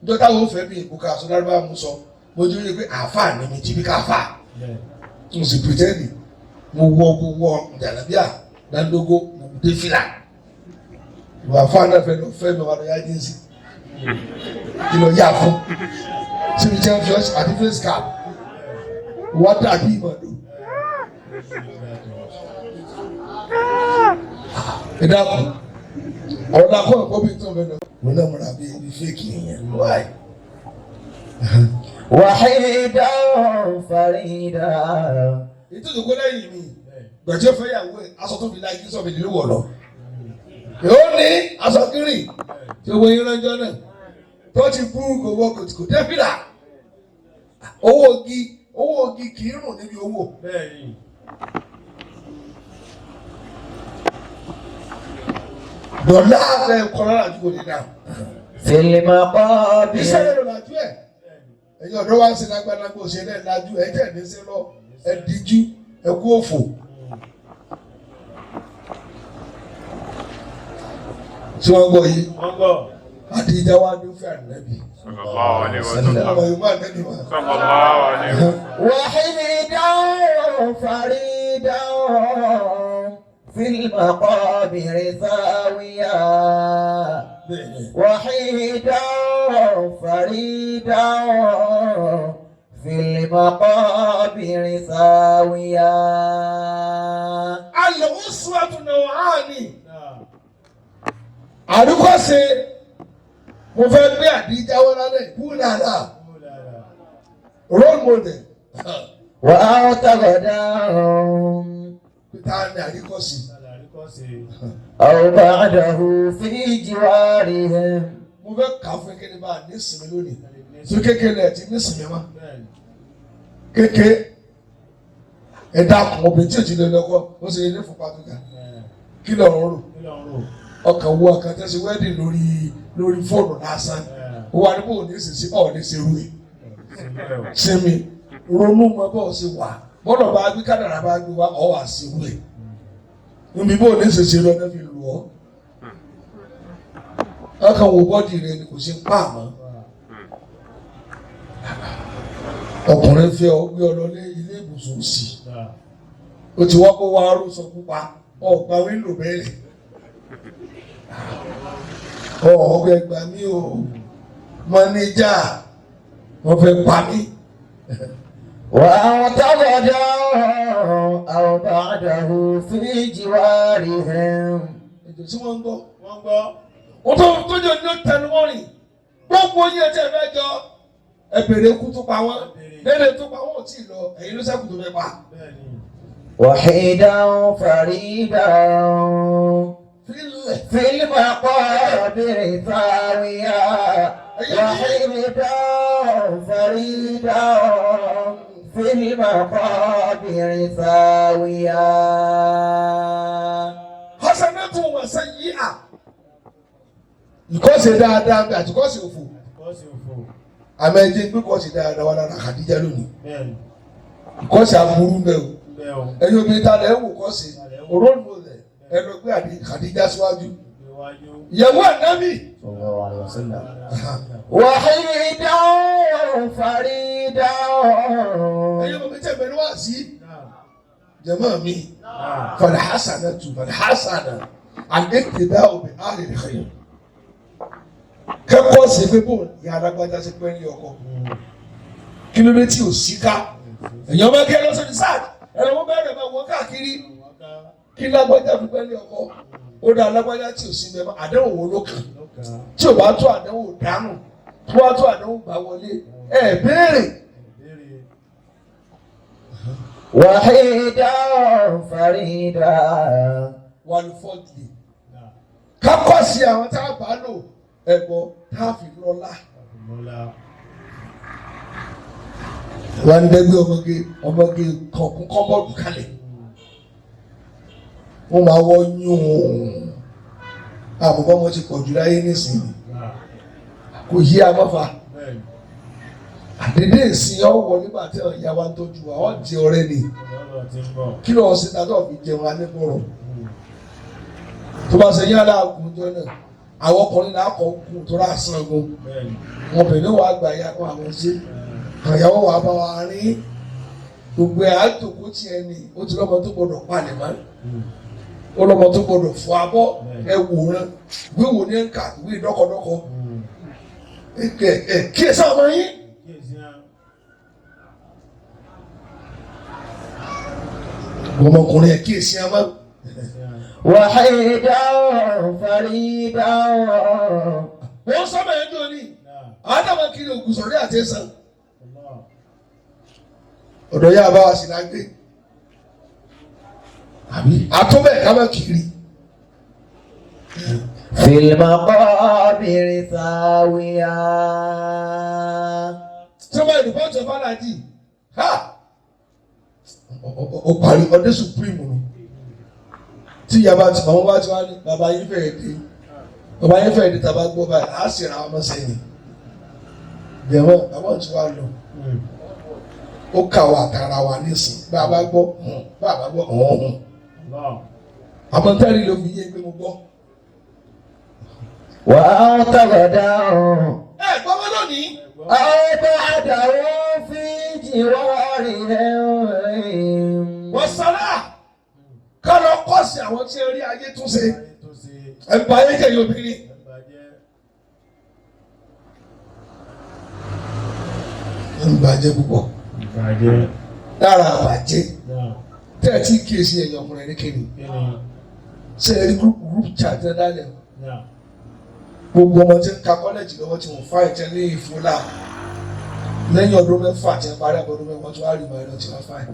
níjọ́ táwọn ò fẹ́ bí ìbùkà aṣọ lárúbá mú sọ mo jẹ́ rí pé àáfàá ni mi jìbí káfà mo sì pìtẹ́ẹ̀nì mo wọ ìdàlábíà dáńdógó mo dé fìlà ìwà àáfàá náà fẹ́ mi wà lọ yá jíǹsì kí lọ yá fún síbi jẹ́ fíọ́sì àti fíọ́sì ká wọ́n dàbí ìmọ̀dó. Ẹ dákun ọ̀rọ̀ akọ́ ẹ̀kọ́ bí tó bẹ̀rẹ̀ wọn náà múra bí fẹ́ẹ̀kì yẹn wáyé. Wahida farida. Ètò ìdókò lẹ́yìn mi gbẹ̀jẹ̀ fẹ́ yàwó ẹ̀ aṣọ tó fi láì kí sọ̀bì nílùú wọ̀ lọ. Yóò ní aṣọ kírìn tí owó yín ránjọ́ náà tó ti kú gbogbo kò dẹ́fìlà. Owó ogi kì í rùn níbi owó. Dọ̀lá ẹ̀ kọ́lá àdúgbò ní náà. Fìlìmọ̀ kọ́ bí. Iṣẹ́ yẹn ló lajú ẹ̀. Ẹ̀yin ọ̀dọ́ wa ń ṣe lágbára gbọ́ ṣe náà lajú ẹ̀ jẹ́ ìdíṣẹ́ lọ ẹ̀ díjú ẹ̀ kú òfò. Tí wọ́n gbọ́ yìí. Atijo wa dún fẹ́ ànábì. Sallallahu alaihi wasallam. Wahidan faridan fil maqabiri sawiya. Wahidan faridan fil maqabiri sawiya. Al-uswatu naw'ani. Àdúkọ́sí mo fẹ́ gbé Atijo wọ́n lálẹ́ kú dáadáa role model. Wà á tàgọ̀dá. Pété ní àdúkọ́sí أو بعده في جوارهم. mo fẹ́ kà fún kékeré bá a ní sinmi lónìí tó kékeré ẹ̀ ti ní sinmi mọ́ kékeré ẹ̀dá kan obìnrin tí ò ti lè lọ́kọ́ ó sì ní fún pàtùkà kí lọ́rọ̀ rò ọkàn wo ọkàn tẹ́sí wedding lórí fóònù lásán ó wà ní bò ní sísí ọ̀ ní ṣe rú ẹ̀ sinmi ronú mọ́ bọ́ọ̀ sí wà bọ́dọ̀ bá gbé kádàrà bá gbé wá ọ̀ wà sí rú ẹ̀ níbi bò ní ṣe lọ ní fi lù ọ́ ọkàn wo bọ́dì rẹ ni kò ṣe ń pa àmọ́ ọkùnrin fẹ́ ọ gbé ọ lọ ní ilé ìbùsùn sí o ti wá kó wá arúsọ pupa ọgbà wíńdò bẹ́ẹ̀rẹ̀ ọgbà ẹgbà mi ò mọ́níjà wọ́n fẹ́ pa mí. واعتقدا أو بعده في جوارهم. ètò tí wọ́n ń gbọ́ wọ́n tó jẹ́ ní tẹnu mọ́rin gbogbo yẹn tẹ́ fẹ́ jọ ẹ̀bẹ̀rẹ̀ kú tó pa wọ́n lẹ́lẹ̀ tó pa wọ́n ò tí ì lọ ẹ̀yin ló sẹ́kù tó fẹ́ pa. وحيدا فريدا في المقابر ثاويا وحيدا فريدا في المقابر ثاويا. حسنات وسيئة ìkọ́sí dáadáa bí àti kọ́sí òfò àmọ́ ẹ jẹ́ pé kọ́sí dáadáa wà lára Khadija lónìí ìkọ́sí aburú bẹ́ẹ̀ o ẹ̀yin obìnrin ta lẹ́ wò kọ́sí òrónú rẹ̀ ẹnu pé Khadija síwájú ìyàwó ànábì. wàhídà fàrídà. ẹ̀yin obìnrin tẹ̀ mẹ́rin wá sí jẹ̀mọ́ mi falhasanatu al-iqtida'u bi ahli al-khayr. kẹ́kọ̀ọ́ sí pé bò ní alágbájá sí pé ní ọkọ kí ló dé tí ò sí ká èèyàn bá kẹ́ lọ́sọ̀ ní sáà ẹ̀rọ wọn bẹ̀rẹ̀ máa wọ káàkiri kí lágbájá fi pẹ́ ní ọkọ ó dá alágbájá tí ò sí mẹ́fà àdéhùn wo ló kàn tí ò bá tó àdéhùn dánù tó bá tó àdéhùn gbà wọlé ẹ̀ béèrè. wàhídà fàrídà. wàlúfọ́ọ̀dì kákọ́ sí àwọn tá a bá lò ẹ̀gbọ́ tá a fi lọ́lá. wọ́n ń dẹ́gbẹ́ ọmọge kọ̀ọ̀kún kọ́bọ̀dù kalẹ̀ wọ́n máa wọ́ yún àbùkọ́ mo ti pọ̀ jù láyé nísìnyí kò yí amọ́fà àdédé ìsìn ọ̀wọ́ nígbà tí ìyá wa ń tọ́jú wa ọ̀ di ọ̀rẹ́ ni kí ló ń ṣe tàbí ọ̀fi jẹun alẹ́kọ̀ọ́rọ̀ tó bá ṣe yálà àgùnjọ náà àwọn ọkùnrin náà kọ̀ kù tó rà sàn gun wọn bẹ̀rẹ̀ wà gbà ya kó àwọn ṣe àyàwó wà bá wa rí gbogbo ẹ̀ àjòkó tiẹ̀ ni ó ti lọ́mọ tó gbọdọ̀ palẹ̀ mọ́ ó lọ́mọ tó gbọdọ̀ fọ abọ́ ẹ wòran ìwé wò ní ẹ̀ka ìwé dọ́kọ̀dọ́kọ̀ kí ẹ sáà máa yín. ọmọkùnrin ẹ̀ kíyèsí ẹ máa. wàhídà fàrídà. wọ́n sábà yẹn dùn ní àádọ́mọ kiri ògùn sọ̀rí àti ẹ̀sán. ọ̀dọ̀ yà bá wa sì náà gbé àbí àtúbẹ̀ ká má kiri. fil-maqabiri thawiya. tí wọ́n bá ìdìbò tó fà láti ó parí ọdẹ supreme nù tí yaba tí àwọn bá ti wá ní bàbá yín fẹ́ẹ́ dé tàbá gbọ́ báyìí á sì ra ọmọ sẹ́yìn bẹ̀rẹ̀ àwọn tí wàá lọ ó kà wá àtàrà wa nísìn bàbá gbọ́ ọ̀hún àmọ́ tẹ́lẹ̀ ló fi yé pé mo gbọ́. wà á tàgàdà ọ̀hún. ẹ gbọ́mọ lónìí. ọ̀bẹ àdàwọ̀ fi jìwárì ẹ̀. wọ́n sára ká lọ kọ́ sí àwọn tí ẹ rí ayé tún ṣe ẹ̀ bá ayé jẹ́ yóbìnrin. ẹ̀ ń bàjẹ́ púpọ̀ lára àbàjẹ́ tẹ́ ẹ ti kíyèsí ẹ̀yìn ọkùnrin ní kéde ṣe é rí group chat ẹ̀ dálẹ̀ gbogbo ọmọ tí ń ka kọ́lẹ́jì lọ́wọ́ tí wọ́n fà ẹ̀jẹ̀ ní ìfúnlá lẹ́yìn ọdún mẹ́fà tí wọ́n parí ọdún mẹ́fà tí wọ́n á rí ìmọ̀ ẹ̀rọ tí wọ́n fà ẹ̀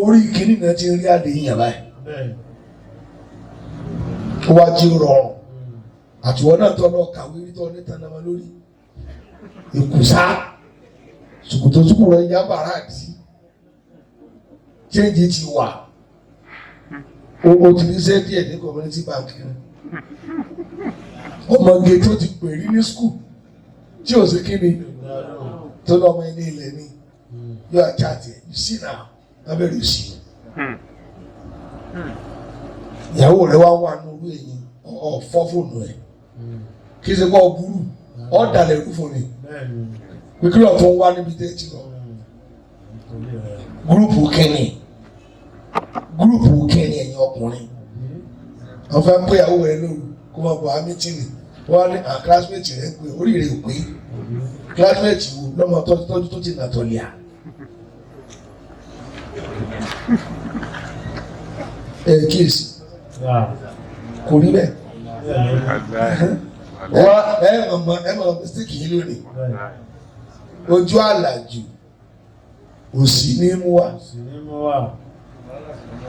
orí kìíní náà ti ń rí àdé yìnyín báyìí tó wá jí rọrùn àtiwọ́n náà tọ́ lọ kàwé rí tọ́ ní tanamọ́ lórí ìkùsá ṣùkùtò rẹ̀ yá bàrà àti change ti wà o ti ní sẹ́ díẹ̀ ní community bank ọmọge tó ti pè rí ní school tí ò sí kíni tó lọ́mọ ẹni ilẹ̀ ni yóò àjáde you see now lábẹ́rẹ́ sí ìyàwó rẹ̀ wá wà ní orí ẹ̀yìn ọ̀fọ́ fóònù ẹ̀ kí ṣe kọ́ burú ọ̀dàlẹ̀ rú fún mi pípẹ́ ọ̀tún wá níbi tẹ́tí lọ gúrùpù kẹ́ni ẹ̀yin ọkùnrin wọ́n fẹ́ pé ìyàwó rẹ̀ lóru kó máa bọ̀ amítìnì wọ́n ní classmate rẹ̀ pé oríire ò pé classmate wo lọ́mọ tọ́jú tó ti nà tọ́lẹ̀ à. Kíyèsí kò rí bẹ́ẹ̀ ẹ mọ̀ mistake yìí lónìí ojú àlàjù òsì ní mú wa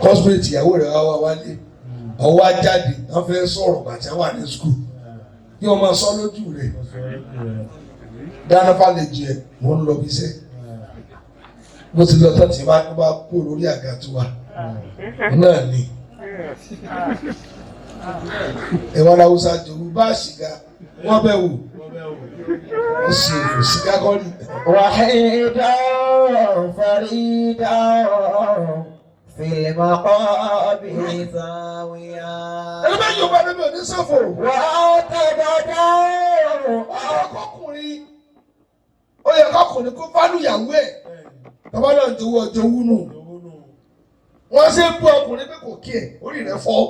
cosmate ìyàwó rẹ̀ wá wálé ọwọ́ ajáde wọ́n fẹ́ sọ̀rọ̀ bàtí wà ní skul kí wọ́n máa sọ lójú rẹ̀ dáná fàlejò ẹ̀ mò ń lọ bí iṣẹ́ bó ti lọ tán tí bá kó lórí àga tó wa náà ni ẹ̀wọ̀n Haúsá Yorùbá ṣìgá wọ́n bẹ̀ wò ó sì fò ṣìgá kọ́ ni. wàhídà fàrídà fìlìmọ̀kọ́bìrì sáwìyà. ẹni bá Yorùbá níbi òní sọ́fò. wà á tẹ̀gbọ́dá. ọkọkùnrin ó yẹ kọkùnrin kó fánú ìyàwó ẹ̀ bàbá náà jowó ọjọ́ wúnú wọ́n ṣe ń bú ọkùnrin pé kò kí ẹ̀ orí rẹ̀ fọ́.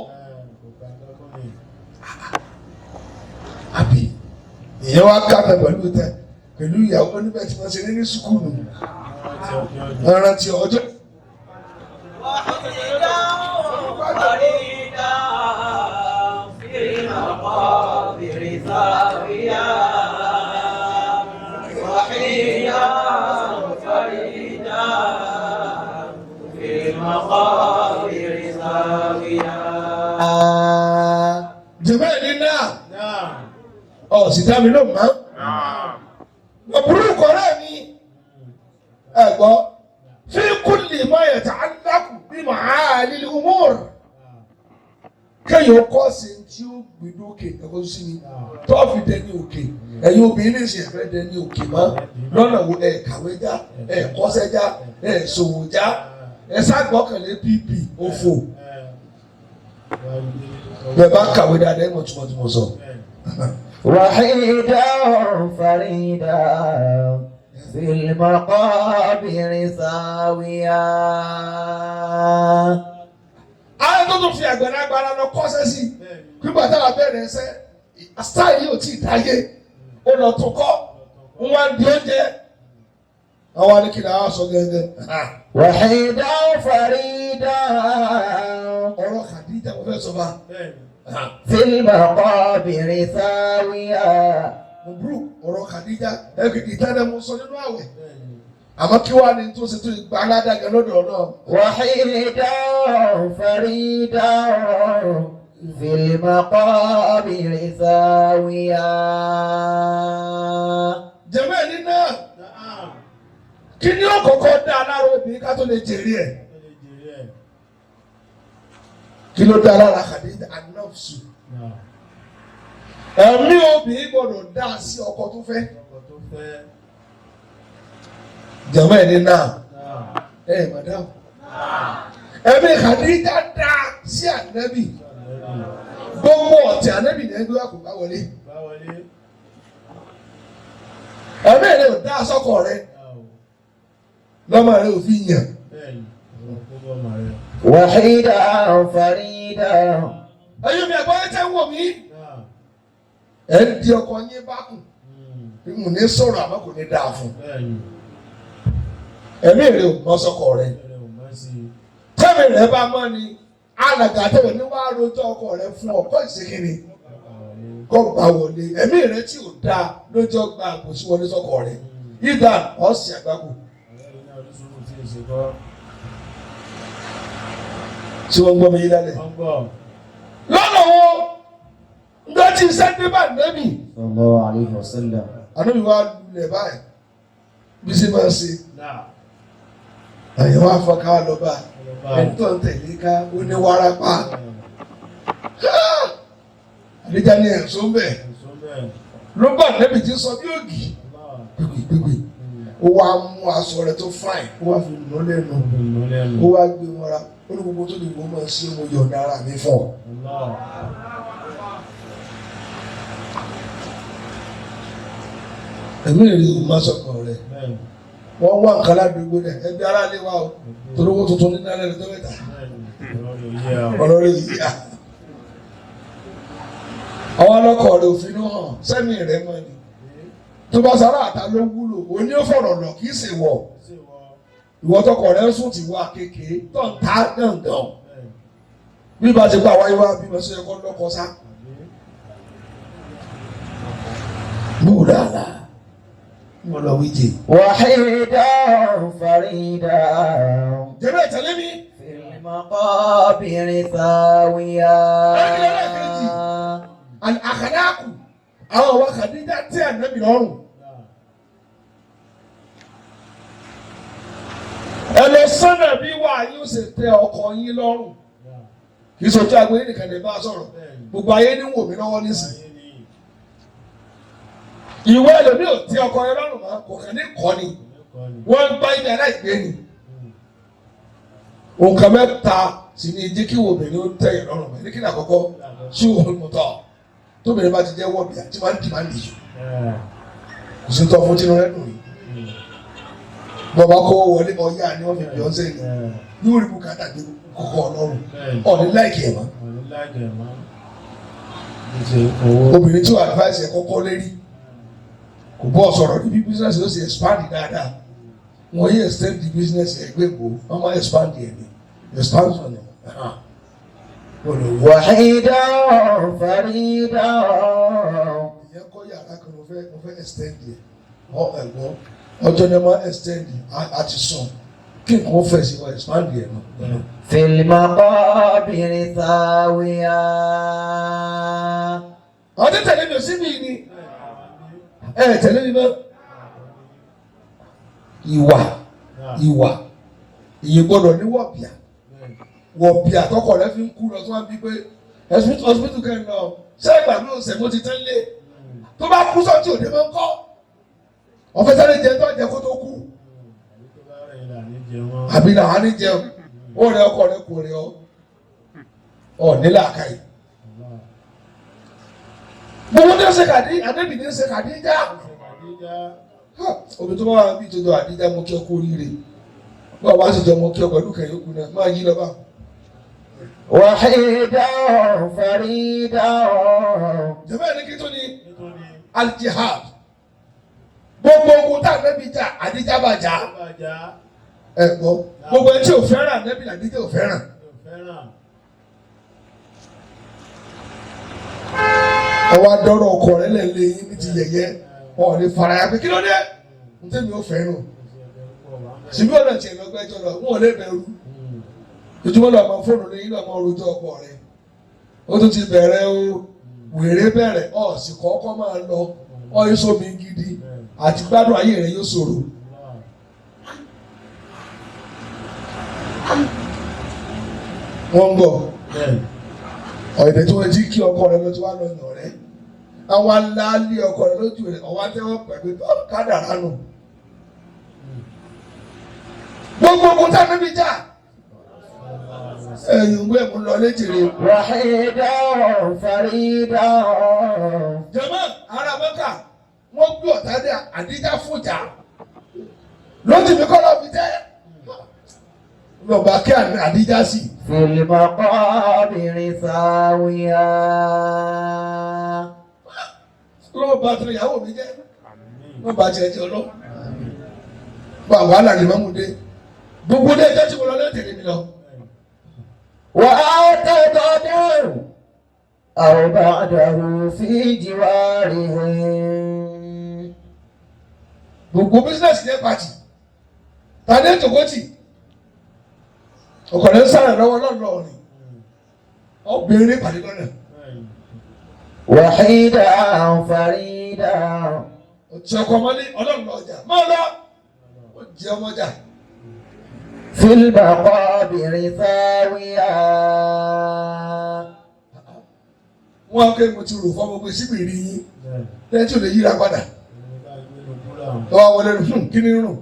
àbí ìyẹn wá kápẹ pẹ̀lú ìyàwó oníbẹ̀ tí wọ́n ṣe ní sùkúlù rántí ọjọ́. jẹ́mẹ́ ní náà ọ̀sìdámi ló máa ọ̀bùrú kọ̀rẹ́ mi ẹ̀gbọ́ fi kulli ma yata'allaqu bi ma'ali al-umur kéèyàn kọ́ sí tí ó gbèdú òkè ẹ̀kọ́ sí ni tó fi dẹni òkè ẹ̀yin obìnrin lè ṣe ẹ̀fẹ́ dẹni òkè mọ́ lọ́nà wo ẹ̀ kàwé já ẹ̀ kọ́ṣẹ́ já ẹ̀ ṣòwò já ẹ̀ ságbọ́kànlé pp òfò bẹ́ẹ̀ bá kàwé dáadáa ẹ̀ mọ̀ tí mo sọ. وحيدا فريدا في المقابر ساويا. àwọn tó tún fi àgbàlagbà lọ kọ́ṣẹ́ sí nígbà táwọn bẹ̀rẹ̀ ẹsẹ̀ sáà yìí ò tí ì dáyé ó lọ tún kọ́ ń wá di oúnjẹ àwọn anìkìlá wa sọ gẹ́gẹ́. وحيدا فريدا ọ̀rọ̀ Khadija mo fẹ́ sọ fà. في المقابر ساويا. Mubruk ọ̀rọ̀ Khadija ìtẹ́lẹ̀ mo sọ nínú àwẹ̀ àmọ́ kí wàá ní tó ṣe tó ìgbà aládàgẹ́ lọ́dọ̀ náà. وحيدا فريدا في المقابر ساويا. jẹ́mẹ́ ní náà kí ni ó kọ́kọ́ dá alára obìnrin ká tó lè jèrè ẹ̀. kí ló dá alára Khadija anọ́fṣù. ẹ̀mí obìnrin gbọ́dọ̀ dá sí ọkọ tó fẹ́. jẹ́mẹ́ ní náà madam ẹ̀mí Khadija dá sí ànábì gbogbo ọ̀tí ànábì ní ẹgbẹ́ wa kò bá wọlé. ẹ̀mí rẹ̀ ò dá sọ́kọ rẹ̀ lọ́mọ rẹ̀ ò fi yàn. وحيدا فريدا. ẹ̀yin mi ẹ̀gbọ́n ẹ̀ tẹ́ ń wò mí. ẹ̀ ń di ọkọ yín bá kù mo ní sọ̀rọ̀ àmọ́ kò ní dáa fún. ẹ̀mí rẹ̀ ò mọ́ sọ́kọ rẹ̀. tẹ́mi rẹ̀ bá mọ́ ni alàgbà tẹ̀wé ní wàá rojọ́ ọkọ rẹ̀ fún ọkọ ìṣèkìrì kọ́ gbà wọlé. ẹ̀mí rẹ̀ tí ò dáa lójó gba àpòsí wọlé sọ́kọ rẹ̀ ìdá ọ̀sìn àgbákò. tí wọ́n gbọ́ mi yí lálẹ́. lọ́nà wo tí iṣẹ́ dé bá nẹ́bì. Sallallahu alaihi wasallam. Ànábì wa lulẹ̀ báyìí bí ṣe máa ṣe. Àyẹ̀wò afọ́ká lọ bá ẹni tó ń tẹ̀lé ká ó ní wárápá. Àdíjà ní ẹ̀sùn bẹ́ẹ̀ ló bá nẹ́bì tí ń sọ bí ògì gbégbé. Ó wá mú aṣọ rẹ̀ tó fáìn ó wá fi nù lẹ́nu ó wá gbé wọn ra ó ní gbogbo tó lè wọ́n máa ṣe mo yọ̀ǹda ara mi fún ọ. Ẹ̀mí rí o máa sọ̀kọ̀ rẹ̀ wọ́n wá nǹkan ládùúgbò rẹ̀ ẹbí aráàlú wa o torí owó tuntun ní náírà lẹ́nu tó mẹ́ta ọ̀rọ̀ rẹ̀ yìí yá. Àwọn ọlọ́kọ̀ rẹ̀ òfin ló hàn sẹ́mi rẹ̀ mọ́ ni tó bá sára àtà ló wúlò òní ó fọ̀rọ̀ lọ kì í ṣe wọ̀ ìwọ tọkọ rẹ̀ ń sùn ti wá kékeré tó ń ta dandan bí bá ti gbà wáyé wá bí wọ́n ṣe kọ́ lọ́kọ sá. Múdàlá mo lọ wí jẹ. Wahidan farida. Jẹ́bẹ̀ tẹ̀lé mi. Fil maqabiri thawiya. Àkàdáàkù àwọn ọ̀wọ́ Khadija tí Ànábì lọ́rùn. Ẹ lọ sọ́nà bí wà yóò ṣe tẹ ọkọ yín lọ́rùn. Kì í sojú agbo yín nìkan lè bá a sọ̀rọ̀. Gbogbo ayé ní wò mí lọ́wọ́ nísìnyí. Ìwé ẹlòmí ò tí ọkọ yẹn lọ́rùn mọ́ kò kàn ní kọ́ ni. Wọ́n ń bá ilé aláìgbé ni. Nǹkan mẹ́ta sì ni jẹ́ kí obìnrin ó tẹ̀ yẹn lọ́rùn mọ́. Ní kí ni àkọ́kọ́ ṣé òun mú tọ̀? Tóbìnrin bá ti jẹ́ wọ́ọ̀bì àti máa ń dì máa ń dìjù. Kò sí tọ́ fún tinú rẹ̀ dùn yìí. Bọ́ba kọ́ wọlé ọ̀yá ni wọ́n fi bí ọ́ sẹ́yìn. Yóò rí bùkátà gbé kọ́kọ́ ọlọ́run. Ọ̀ní láìkì ẹ̀ mọ́. Obìnrin tí ó advice ẹ̀ kọ́kọ́ lérí. Kò bọ́ sọ̀rọ̀ níbi business ló sì expand dáadáa. Wọ́n yẹ extend the business ẹgbẹ́ ìbò. Wọ́n máa expand yẹn ni. Expansion ni. Wahidan farida. Ìyẹn kọ́ yàrá kan mo fẹ́ extend yẹn. Ẹ̀gbọ́n ọjọ́ ni wọ́n extend àti sùn. Kí nǹkan fẹ̀ sí wọ́n expand yẹn náà. Fil maqabiri thawiya. Àwọn tí tẹ̀lé mi ò síbi ni. Tẹ̀lé mi mọ́. Ìwà ìyẹn gbọ́dọ̀ ní wọ̀bìà. Wọ̀bìà tọkọ rẹ fi ń kú lọ tó wá bí pé hospital kẹ́rin lọ ṣé ìgbàgbé òsè mo ti tán lé tó bá kú sọ́ọ̀tì òde máa ń kọ́ ọ̀fẹ́ sáré jẹ tó jẹ kó tó kú àbí làwọn á ní jẹun ó rẹ ọkọ rẹ kò rẹ ọ nílẹ̀ àkàyè gbogbo ní ṣe kàdí àdébì ní ṣe kàdí já omi tó bá wà bí ìtòjọ àdíjà mo kí ọ kú oríire bí ọba sì jọ mo kí ọ pẹ̀lú kẹyọkù náà máa yí lọ́ba. Wahidan farida. Jẹ́bẹ́ ní kí tó ní al-jihad. Gbogbo ogun tá ànábì jà àdíjà bá jà. Ẹ̀gbọ́n gbogbo ẹni tí ò fẹ́ràn ànábì àdíjà ò fẹ́ràn. Àwọn adọ́rọ̀ ọkọ rẹ̀ lẹ́lẹ́ yín ní ti yẹ̀yẹ́ ọ̀ ní faraya pé kí ló dé? N tẹ́mi ò fẹ́ràn. Ṣèbí ọ̀nà tiẹ̀ lọ́gbẹ́jọ́ lọ, wọn ò lè bẹ̀rù. Ojúmọ́ lọ àwọn fóònù lẹ́yìn náà máa rojọ́ ọkọ rẹ̀. Ó tún ti bẹ̀rẹ̀ o, wèrè bẹ̀rẹ̀, sì kọ́kọ́ máa lọ, yóò sómi gidi, àti gbádùn ayé rẹ̀ yóò ṣòro. Wọ́n ń bọ̀. Ọ̀yẹ̀dẹ̀ tí wọ́n ti kí ọkọ rẹ̀ lọ tí wọ́n lọ yàn rẹ̀. Àwọn aláàlí ọkọ rẹ̀ lójú rẹ̀, ọwọ́ àtẹ́wọ́ pẹ̀lú kádàrá nù. Gbogbo ogun tá a níbi jà. Ìwé mu lọ létìrí. Wahidan farida. Jàmá ará Mẹ́kà wọ́n gbé ọ̀tá dé àdíjà fújà. Lójú mi kọ́ lọ fi jẹ́. Lọ́ba kí àdíjà sí. Fil maqabiri thawiya. Lọ́wọ́ bá tẹ̀lé ìyàwó mi jẹ́. Wọ́n bá tiẹ̀ jẹ́ ọlọ́. Bá wàhálà ni mọ́mú dé. Gbogbo dé ẹjọ́ tí mo lọ létìrí mi lọ. وأعتقدوا أو بعده في جوارهم. Gbogbo bísíǹsì ní pàtì. Tàdé tòkótì. Ọkọ̀ rẹ̀ ń sáré lọ́wọ́ lọ́nà ọ̀rìn. Obìnrin pàdé lọ́nà. وحيدا فريدا Ọtí ọkọ ọmọdé ọlọ́run ọjà máa lọ. Ó jẹ ọmọjà. في المقابر ثاويا. Wọ́n á kẹ́ mo ti rò fún ọmọ pé síbi rí yín. Lẹ́yìn tí ò lè yíra padà. Lọ́wọ́ wọlé rùn kí ni rùn?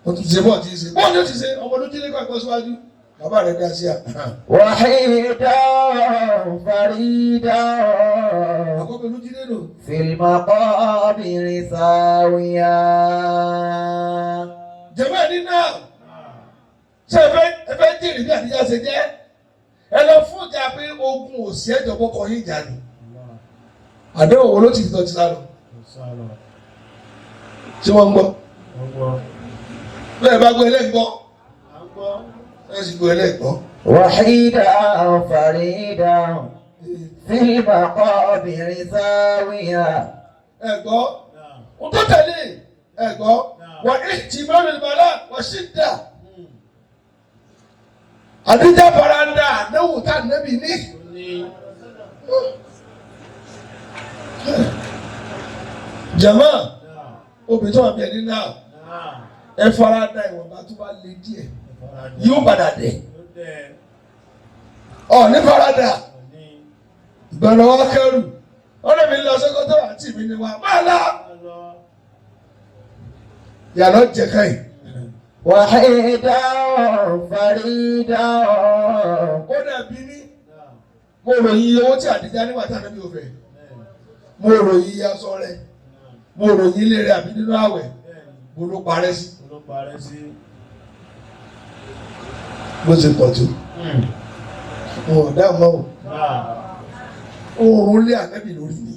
Wọ́n tún ti ṣe bọ́ọ̀ tí ì ṣe. Bọ́ọ̀ ni ó ti ṣe ọmọ ló jílé kọ́ síwájú. Bàbá rẹ̀ dá sí à. وحيدا فريدا Àkọ́kọ́ ló jílé nù. في المقابر ثاويا. Jẹ̀mọ́ ẹni náà. Ṣé ẹ fẹ́ jèrè bí àdíjà ṣe jẹ́? Ẹ lọ fún ìjà pé ogun òsì ẹ̀jọ̀ kọ́kọ́ yín jà ní. Àdéhùn wo ló ti tọ́ ti sálọ? Ṣé wọ́n ń gbọ́? Bẹ́ẹ̀ bá gbọ́ ẹlẹ́gbọ́. Ẹ sì gbọ́ ẹlẹ́gbọ́. وحيدا فريدا في المقابر ثاويا. Ẹ̀gbọ́. Ó tó tẹ̀lé. Ẹ̀gbọ́. Wà ihtimal al-bala wa shidda. Àdíjà faranda àdéhùn tá nẹ́bì ní. Jàmá, obìnrin tó wà bí ẹni náà, ẹ faranda ìwọ̀nba tó bá le díẹ̀, yóò padà dẹ̀. Ọ̀ ní faranda, ìgbọ̀nà wa kẹrù, ọ̀rẹ́ mi lọ Sókótó àti mi ni wa, máa lọ. Yàrá jẹ káyì. وحيدا فريدا. Ó dàbí ní, mo ròyìn owó tí Àdíjà nígbà tí ànábì ò fẹ́. Mo ròyìn aṣọ rẹ̀, mo ròyìn ilé rẹ̀ àbí nínú àwẹ̀, mo ló parẹ́ sí. Bó ṣe pọ̀ tó. Mo ò dá mọ́ o. Oòrùn lé ànábì lórí ni.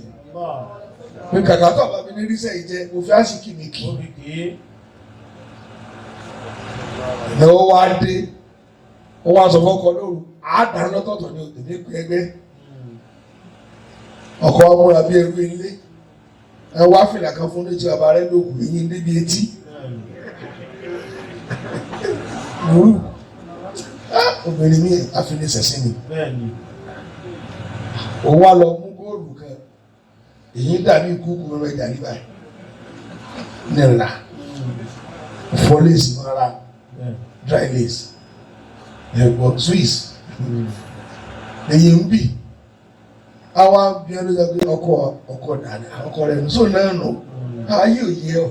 Mi kàkà tó àbámi ní ríṣẹ́ ìjẹ, mo fi àṣìkí mi kì í. Ní ó wá dé, ó wá sọ fọ́kọ lóru, àádá lọ́tọ̀ọ̀tọ̀ ní òtò ní ẹgbẹ́. Ọkọ ọmúra bí ẹrú ilé, ẹ wá fìlà kan fún létí ọba rẹ lóògùn èyí níbi etí. Wúrú, obìnrin mi àfinisẹ̀sìn ni. Òun wá lọ mú góòlù kan, èyí dàbí kúkú rẹ̀ dàbí báyìí. Nílà, fọ́lẹ́sì mọ́ra. Dry lace, ẹ̀gbọ́n Swiss, ẹ̀yìn ń bì, àwa bí ọdún jẹ́ pé ọkọ dáadáa, ọkọ rẹ̀ ń sọ náà nù, ayé òye ọ,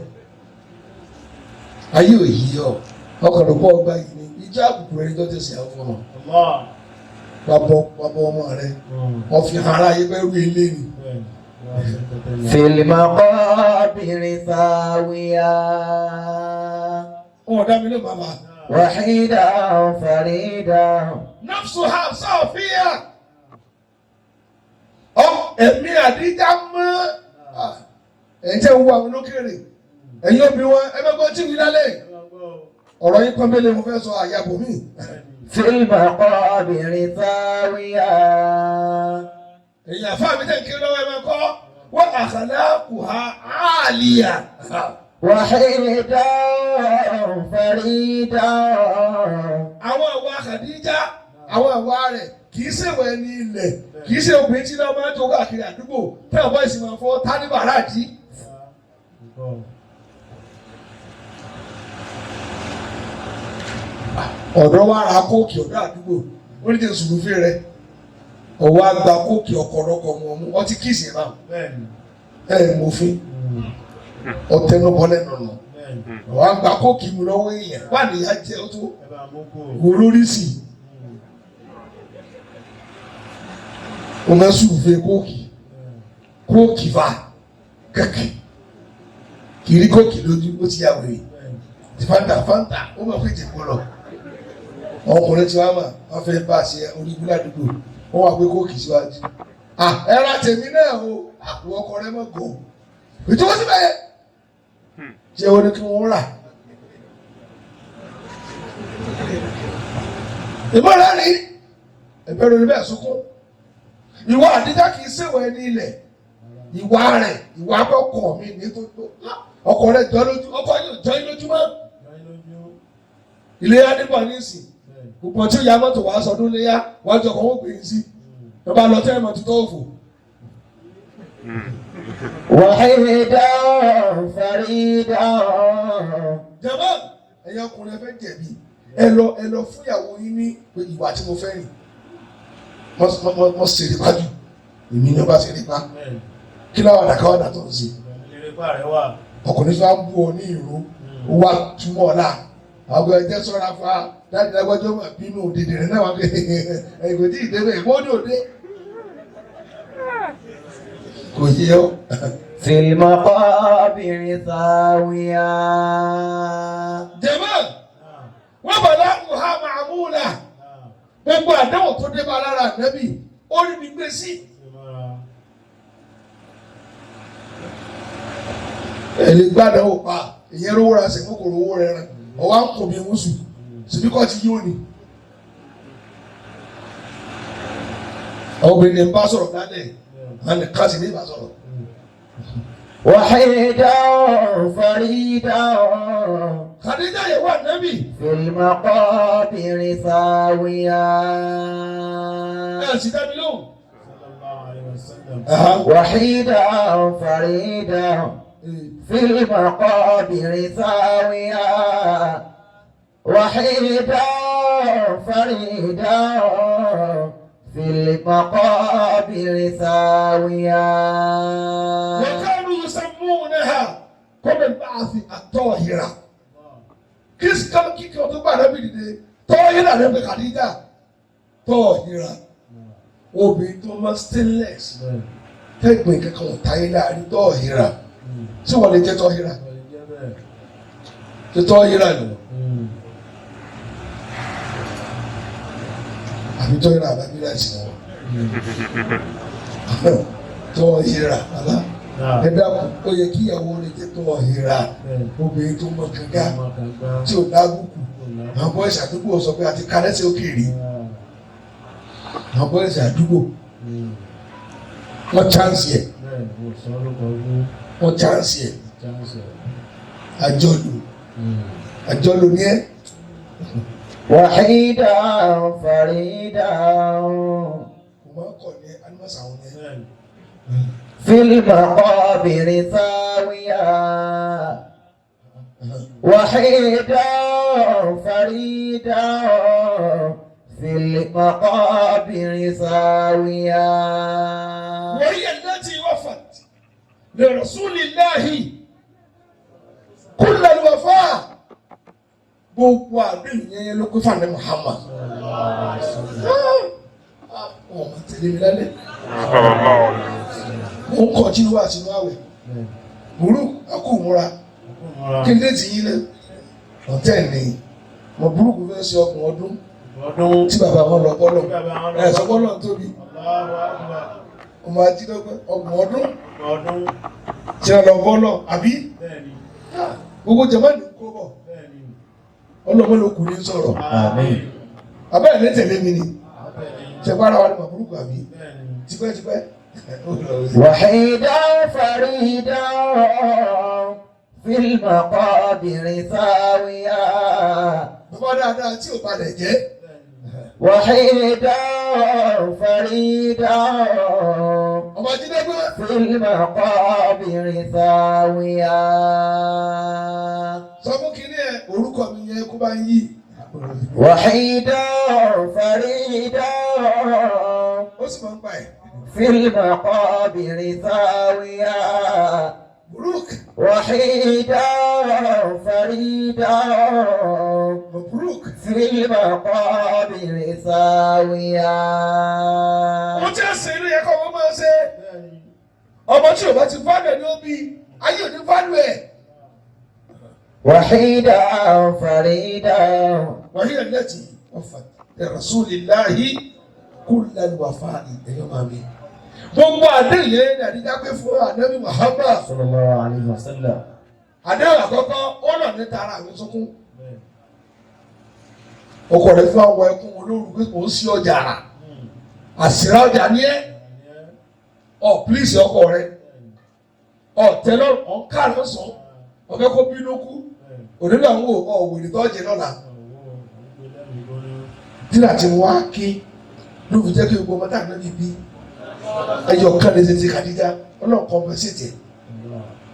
ọkọ rẹ̀ pọ̀ ọgbà yìí ni, ìjọ àbùkù rẹ̀ níjọ́ tẹ̀sí àwọn ọmọ, bàbá ọmọ rẹ̀, wọ́n fi hàn ara yẹ pẹ́rú ilé ni. في المقابر ثاويا. Wọ́n dá mi lé bàbá. وحيدا فريدا. Nafsuha Safiya. Ẹ̀mí Àdíjà mọ́. Ẹ̀yin tẹ́ ń wo àwọn olókèrè. Ẹ̀yin obìnrin wọn ẹ bẹ́ gbọ́ tí mi lálẹ́. Ọ̀rọ̀ yín pọ́nbélé mo fẹ́ sọ àyàbò mi. في المقابر ثاويا. Ẹ̀yin àfáà mi tẹ̀ ń kí lọ́wọ́ ẹ máa kọ́. Wọ́n akhlaquha 'aliya. وحيدا فريدا. Àwọn àwa Khadija, àwọn àwa rẹ̀ kì í ṣèwọ̀ ẹni ilẹ̀, kì í ṣe obìnrin tí náà máa ń tó káàkiri àdúgbò tí àwọn bọ́ìsì máa fọ́ tánibàrà jí. Ọ̀dọ́ wa ra kóòkì ọ̀dọ́ àdúgbò, ó ní jẹ́ sùlùfẹ́ rẹ̀, ọ̀wọ́ àgbà kóòkì ọ̀kọ̀ọ̀rọ̀kọ̀ wọn mú, ọtí kìsì náà, mọ̀fin. Ọtẹnubọlẹ nọnà wàá gba kóòkì mu lọ́wọ́ èèyàn wà níyà jẹ ó tó olórí sí o máa sùnfẹ kóòkì fa kẹkẹ kiri kóòkì lójú ó ti yà wèrè fanta ó máa fi jẹ kọlọ ọkùnrin tí wàá mà wọn fẹẹ bá a ṣe onígbó ládùúgbò wọn wà pé kóòkì síwájú ẹ ra tèmi náà o àwọn ọkọ rẹ mọ gò ìjọba síbẹ̀ yẹn. Ṣé o ní kí wọ́n rà? Ìmọ̀lá rí ẹ̀bẹ̀rù ní bẹ́ẹ̀ sunkún. Ìwà Àdíjà kì í ṣèwọ̀ ẹni ilẹ̀. Ìwà rẹ̀, ìwà akọ́kọ̀ mi ní tó tó. Ọkọ rẹ̀ jọ lójú, ọkọ yóò jọ lójú mọ́. Ilé Adébọ̀ ní ìsìn. Gbogbo tí ó ya mọ́tò wá sọdún léyà, wọ́n jọ kọ́ wọ́n gbé yín sí. Ẹ bá lọ tẹ́ ẹ̀mọ́ títọ́ òfò. وحيدا فريدا. Jàmá ẹ̀yin ọkùnrin ẹ fẹ́ jẹ̀bi ẹ lọ fún ìyàwó yín ní ìwà tí mo fẹ́ rìn mọ ṣeré pa jù èmi ni ó bá ṣeré pa kí láwọn àdàkáwàdà tó ń ṣe ọkùnrin fẹ́ bú ọ ní ìró ó wá túmọ̀ ọ̀la àwọn ẹ̀jẹ̀ sọ́ra fa dájú lágbájọ́ mà bínú òdìdì rẹ̀ náà wà pé ẹ̀yìn kò tí ì débẹ̀ ìwọ́n ní òde kò yé ọ. في المقابر ثاوية. Jàmá wọ́n bàlá ọ̀há màmúlà gbogbo àdáwò tó dé bá lára ànábì ó rí mi gbé sí. Ẹ̀lì gbádùn ó pa ìyẹn rówó ra sẹ̀kọ́ kò rówó rẹ̀ rẹ̀ ọ̀wá ń kò bí wúsù síbí kọ́ ti yóò ní. Àwọn obìnrin ní ń bá sọ̀rọ̀ lálẹ́ àwọn nìkan sì ní ìbá sọ̀rọ̀. وحيدا فريدا. Khadija yẹ wà nábì. في المقابر ثاوية. Ẹ sì dá mi lóhùn. وحيدا فريدا. في المقابر ثاوية. وحيدا فريدا. في المقابر ثاوية. وكانوا يسمونها قبل البعث الطاهرة. كيس كم كي كم تبغى نبي ده طاهرة نبي خديجة طاهرة. obìnrin tó máa stainless tẹ́gbìn kankan ò táyé láàrin طاهرة. tí wọ́n lè jẹ́ طاهرة. ṣe طاهرة lọ. àbí طاهرة àbábí láti wọ́n. طاهرة àbá. Ẹ dákun ó yẹ kí ìyàwó rẹ̀ jẹ́ طاهرة. obìnrin tó mọ kankan tí ò lábùkù. àwọn bọ́ọ̀sì àdúgbò sọ pé àti kárẹ́sì òkèèrè. àwọn bọ́ọ̀sì àdúgbò wọ́n chance yẹ. wọ́n chance yẹ. àjọlò ní ẹ́. وحيدا فريدا. kò máa kọ̀ ní anímọ̀sá àwọn yẹn. في المقابر ثاوية. وحيدا فريدا. في المقابر ثاوية. وهي التي وفت لرسول الله كل الوفاء. gbogbo àdéhùn yẹn ló pé fún àná Muhammad. ọmọ tẹ̀lé mi lálẹ́. mo ń kọ́ jíwá sínú àwẹ̀. burú akú múra kí n dé ti yín lẹ́. ọ̀tẹ̀ ni mo burúkú fẹ́ ṣe ọkùn ọdún tí bàbá wọn lọ bọ́lọ̀ ẹ̀ sọ bọ́lọ̀ tóbi. ọmọ ajídọ́gbẹ́ ọgbọ̀n ọdún tí wọ́n lọ bọ́lọ̀ àbí gbogbo jẹ̀mọ́nì kó bọ̀. ọlọ́mọ ló kù ní sọ̀rọ̀. abẹ́rẹ́ ní tẹ̀lé mi ni ṣẹ̀gbára wa ni mà burúkú àbí tipẹ́tipẹ́. وحيدا فريدا. في المقابر ثاوية. bàbá dáadáa tí ò balẹ̀ jẹ́. وحيدا فريدا. ọmọ ajídẹ́gbẹ́. في المقابر ثاوية. sọ fún kínní ẹ orúkọ mi yẹn kó bá ń yí. وحيدا فريدا. ó sì máa ń pa ẹ̀. في المقابر ثاوية. burúk. وحيدا فريدا. burúk. في المقابر ثاوية. mo ti ṣe ilé yẹn kọ́ ọmọ máa ṣe. ọmọ tí o bá ti fálù ẹ̀ ní ó bí ayé ò ní fálù ẹ̀. وحيدا فريدا. وهي التي وفت لرسول الله كل الوفاء. ẹ̀yọ́ máa mi. gbogbo àdéhùn yẹn ní àdídá pé fún ànábì Muhammad. صلى الله عليه وسلم. àdéhùn àkọ́kọ́ ó lọ ní tara àwọn sọkún. ọkọ rẹ̀ fún àwọn ẹkún olóòrùn pé kò ń sí ọjà rà. àṣírà ọjà ní ẹ́. pílíìsì ọkọ rẹ̀. tẹ́lọ̀ ọ̀ká lọ́sàn-án. ọ̀fẹ́ kó bínú kú. onílò àwọn òwòrán tó jẹ lọ́la. dídà tí wọ́n á ké ló fi jẹ́ kí gbogbo ọmọ tá à ń bí ẹyọ kan lè ṣe ti Khadija ọlọ́run compensate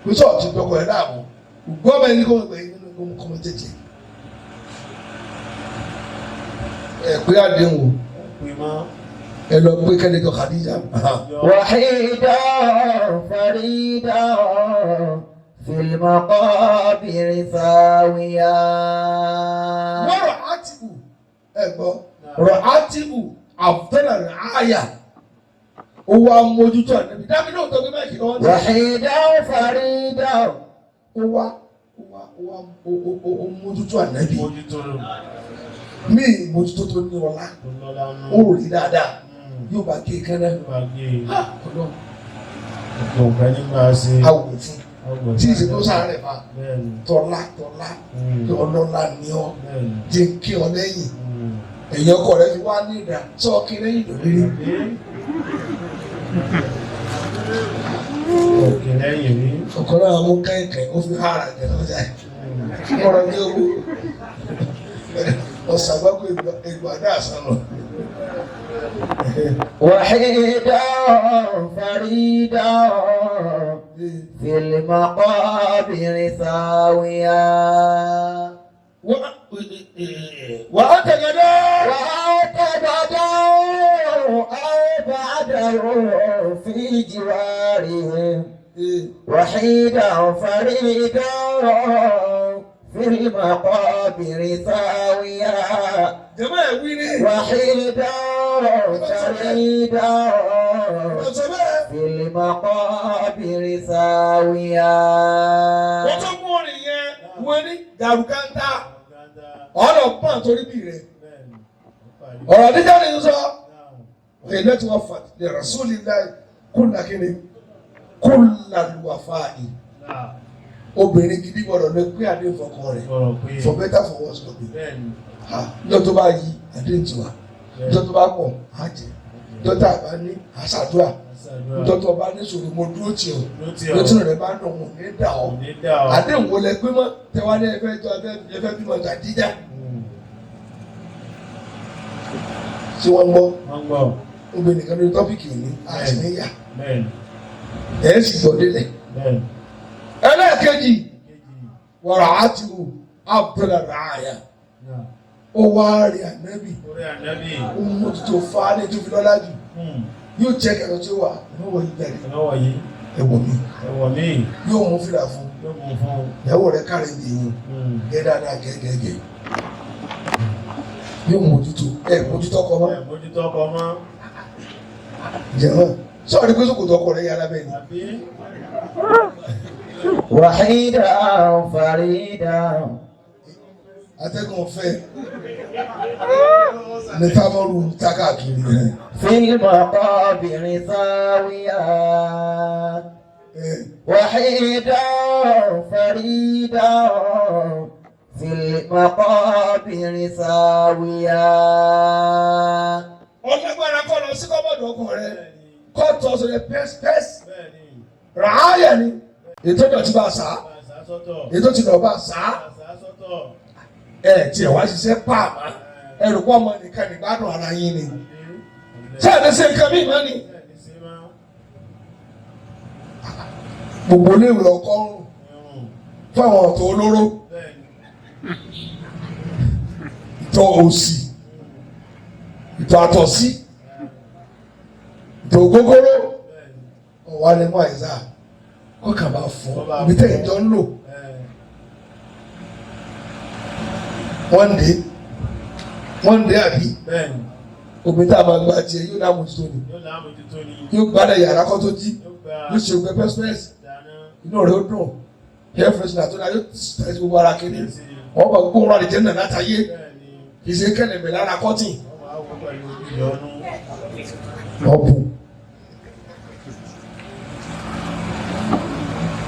kò sọ̀rọ̀ ti dọ́kọ̀ ẹ̀ dáàbò gbọ́mọ ẹni kò gbẹ nínú compensate ẹ̀ pé àdéhùn ẹ lọ pé kẹ́lẹ́kọ̀ Khadija. wàhídà fàrídà fìlmọ̀kọ́bìrì sáwìyà. wọ́n rọ̀ átìbù ẹ gbọ́ rọ̀ átìbù àfẹ́lẹ̀ rẹ̀ àyà ó wá mójútó ànábì dábì náà tó gbé báyìí lọ́wọ́. wàhídà fàrídà. ó mójútó ànábì ní mójútó tó ní ọlá ó rí dáadáa yóò bá gé kánná awò fún tí ìṣètò sáré fa tọ́lá ọlọ́lá ni ọ́ jẹ́ kí ọ lẹ́yìn èèyàn ọkọ rẹ fi wá ní ìdá sọ́ọ̀kì lẹ́yìn lórí. ọkọ náà mú kẹ́kẹ́ ó fi hàrà jẹ lọ́jà yìí ọ̀rọ̀ ní owó ọ̀sàgbákò ìgbàdá àsánà. وحيدا فريدا في المقابر ساويا وأتجدا أو بعده في جوارهم وحيدا فريدا في المقابر ساويا وحيدا فريدا في المقابر ساويا. wọ́n tó mú orin yẹn wọ́n ní gàrúkàntà ọ̀rọ̀ pọ̀ torí bí rẹ̀ ọ̀rọ̀ níjà ni sọ ilé tí wọ́n fà lè Rasulillah kúnlá kíni kúnlá lùwàfáì obìnrin gidi gbọ́dọ̀ lè pé adé ìfọkàn rẹ̀ for better for worse lọ bí ní ọjọ́ tó bá yí adé ìtiwà ní ọjọ́ tó bá pọ̀ á jẹ ní ọjọ́ tó bá ní àṣàdúrà ní ọjọ́ tó bá ní sòrò mo dúró tì ọ́ lọ́tí rẹ̀ bá nà wọ́n ní dà ọ́ adé ìwò lẹ pé mọ́ tẹwa ní ẹfẹ́ tó ẹfẹ́ bímọ Khadija tí wọ́n gbọ́ obìnrin kan lórí tọ́pìkì òní àti níyà ẹ̀ sì gbọ́ délẹ̀. ẹlẹ́ẹ̀kejì wọ̀rọ̀ àtìwò abdullah ràáyà ó wá rí ànábì ó mú tuntun fáálẹ̀ tó fi lọ́lá jù yóò jẹ́ kẹ̀kọ́ tí ó wà ìnáwó yìí jáde ẹ̀wọ̀ mi yóò mú fìlà fún ìyàwó rẹ̀ kárẹ̀ ní ìyún gẹ́ dáadáa gẹ́gẹ́gẹ́ yóò mójútó mójútó ọkọ mọ́ jẹ̀mọ́ sọ́ọ̀rì pé sókòtò ọkọ rẹ̀ yára bẹ́ẹ̀ ni. وحيدا فريدا atẹ́gùn ọ̀fẹ́ ní tábọ́ọ̀lù tákàkiri rẹ̀. في المقابر ساويا وحيدا فريدا في المقابر ساويا. ọlọ́gbàrá kọ́ lọ sí kọ́bọ̀dù ọkọ rẹ̀ kọ́ tọ́ sọ yẹ pẹ́sipẹ́sì ràáyà ni ètò ìdọ̀tí bá sá ètò ìdọ̀tí bá sá tiẹ̀ wá ṣiṣẹ́ pààmà ẹrù pọ̀ ọmọ nìkan nígbàdùn ara yín ni ṣé àdéṣe nǹkan mí mọ́ ni gbogbo oléèwé ọkọ ń fún àwọn ọ̀tọ̀ olóró ìtọ̀ òsì ìtọ̀ àtọ̀sí ìtọ̀ ògógóró ọ̀wá lẹ́mú àìsà kọ́kà bá fọ́ ibi tẹ́ ìjọ ń lò wọ́n dé àbí omi tá a máa gba tiẹ̀ yóò náà mójútó ni yóò gbádà yàrá kọ́ tó jí yóò ṣe ògbẹ́ pẹ́sipẹ́sì inú rẹ̀ ó dùn hair freshener tó náà yóò tẹ̀sí gbogbo ara kiri wọ́n bá gbogbo wọn àdìjẹ́ náà látàyé kì í ṣe kẹ́lẹ̀mẹ̀ lára kọ́tìn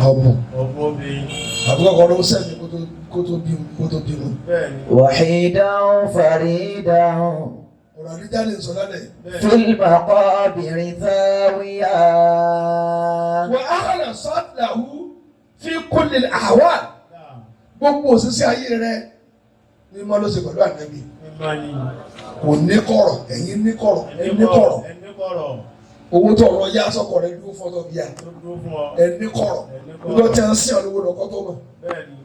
ọ̀bùn. àbúrò kan ló sẹ́mi kó tó bímọ. وحيدا فريدا ọ̀rọ̀ àdìjá lè sọ lálẹ́. في المقابر ساويا. وأهل صدله في كل الأحوال. gbogbo òṣìṣẹ́ ayé rẹ̀ ní mọ́ ló ṣe pẹ̀lú ànábì. kò ní kọ̀rọ̀ ẹ̀yin ní kọ̀rọ̀ ẹ̀yin ní kọ̀rọ̀. owó tó ọ̀rọ̀ yá sọ́kọ̀ rẹ̀ dúró fọ́tọ̀ bíyà ẹni kọ̀rọ̀ ló tẹ́ ń sìn olówó lọ́kọ́ tó mọ̀. Bẹ́ẹ̀ni.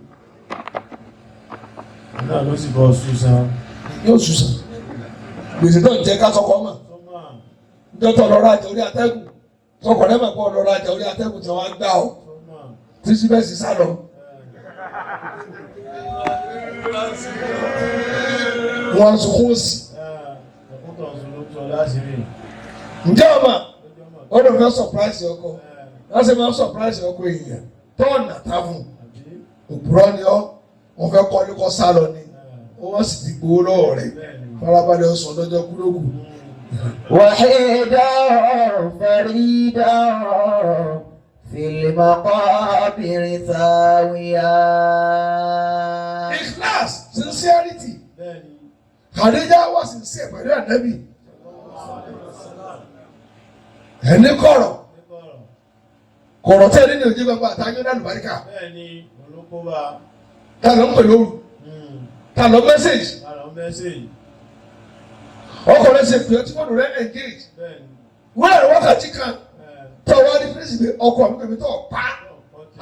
Náà ló sì bọ́ ṣùṣàn. Yóò ṣùṣàn. Gbèsè tó ń jẹ́ ká sọ́kọ̀ mọ̀. Dọ́tọ̀ lọ́ra àjẹ́ orí atẹ́gùn. Sọ́kọ̀ rẹ̀ mọ̀ pé ọlọ́ra àjẹ́ orí atẹ́gùn tí wọ́n á gbà ọ́. Tí síbẹ̀ sì sá lọ. Wọ́n á sunkún sí. Ǹjẹ́ ọmọ ọdún fẹ́ surprise ọkọ wọ́n sì máa surprise ọkọ èèyàn tọ́ọ̀nà tábùn òpùrọ́ ni ọ́ wọ́n fẹ́ kọ́ ní kọ́ sá lọ ni wọ́n sì ti gbowó lọ́wọ́ rẹ̀ farabalẹ̀ ọ̀sán lọ́jọ́ kúlógù. wàhídà fàrídà fìlìmọ̀kọ́bìnrin sáwìyà. Ikhlas, sincerity. Khadija wà sincere pẹ̀lú Ànábì. Ẹni kọ̀rọ̀ tẹ́ nínú ìjọba bá àtàjọ́ náà lùbáríkà. Ta ló ń pè lóru? Ta ló mẹ́sẹ̀jì? Ọkọ̀ rẹ̀ ṣe pè ọ́ tí fọ́nù rẹ̀ engage. Wọ́n rẹ̀ wákàtí kan tó wá ní fírísì pé ọkọ̀ mi kò tó pa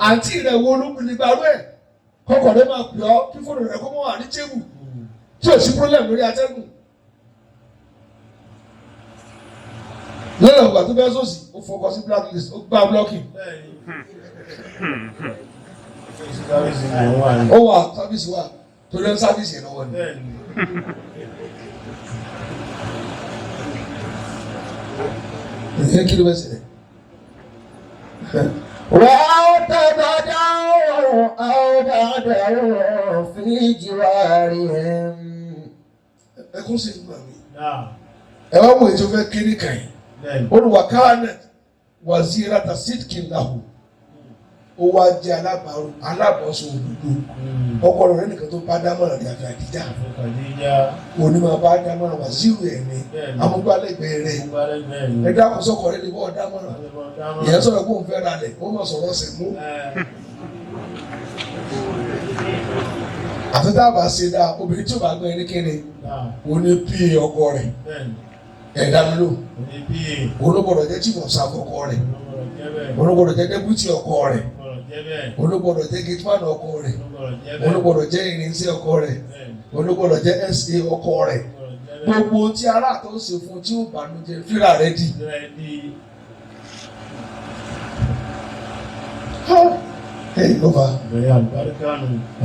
àǹtí rẹ̀ wo ológun ní gbàrú ẹ̀. Ọkọ̀ rẹ̀ máa pè ọ́ kí fọ́nù rẹ̀ kó mọ́ wà ní tébù tí ò sí problem lórí atẹ́gùn. Lọ́nà ìgbà tó bẹ́ẹ̀ sọ́ọ̀sì ó fọkọ sí blacklist ó gbá blocking. Ó wà sáfíìsì wà tó lé sáfíìsì yẹn lọ́wọ́ ni. Ìyẹn kí ló bẹ́ẹ̀ ṣẹlẹ̀? وَاعْتَقَدَوْا أَوْ بَعْدَهُ فِي جِوَارِهِمْ. Ẹkún sì ń gbà mí. Ẹ wá wo ètò fẹ́ kéré kàn yín. Olùwàkánà wazirata sidkin lahu. Ó wá jẹ́ alábọ̀ọ́sọ òdodo. Ọkọ rẹ̀ nìkan tó bá dámọ̀ràn ní àfi Àdíjà. Òní máa bá dámọ̀ràn wàzírù ẹ̀ ní amúgbálẹ́gbẹ̀ẹ́ rẹ̀. Ẹ dákun sọ́kọ̀ rẹ̀ lè bọ́ dámọ̀ràn. Ìyẹn sọ̀rọ̀ kó ń fẹ́ ra lẹ̀, ó mọ̀ sọ̀rọ̀ ọ̀sẹ̀ mú. Àfi tá a bá ṣe dáa, obìnrin tí ò bá gbọ́ ẹni kíni, òní pí ọkọ rẹ̀. Ẹ̀dá mi lò. Ológbòdò jẹ́ chief of staff ọkọ rẹ̀. Ológbòdò jẹ́ deputy ọkọ rẹ̀. Ológbòdò jẹ́ gateman ọkọ rẹ̀. Ológbòdò jẹ́ irinṣẹ́ ọkọ rẹ̀. Ológbòdò jẹ́ SA ọkọ rẹ̀. Gbogbo tí ará tó ṣe fún tí ó bànújẹ́ fíra rẹ̀ dì. Hey, Offa.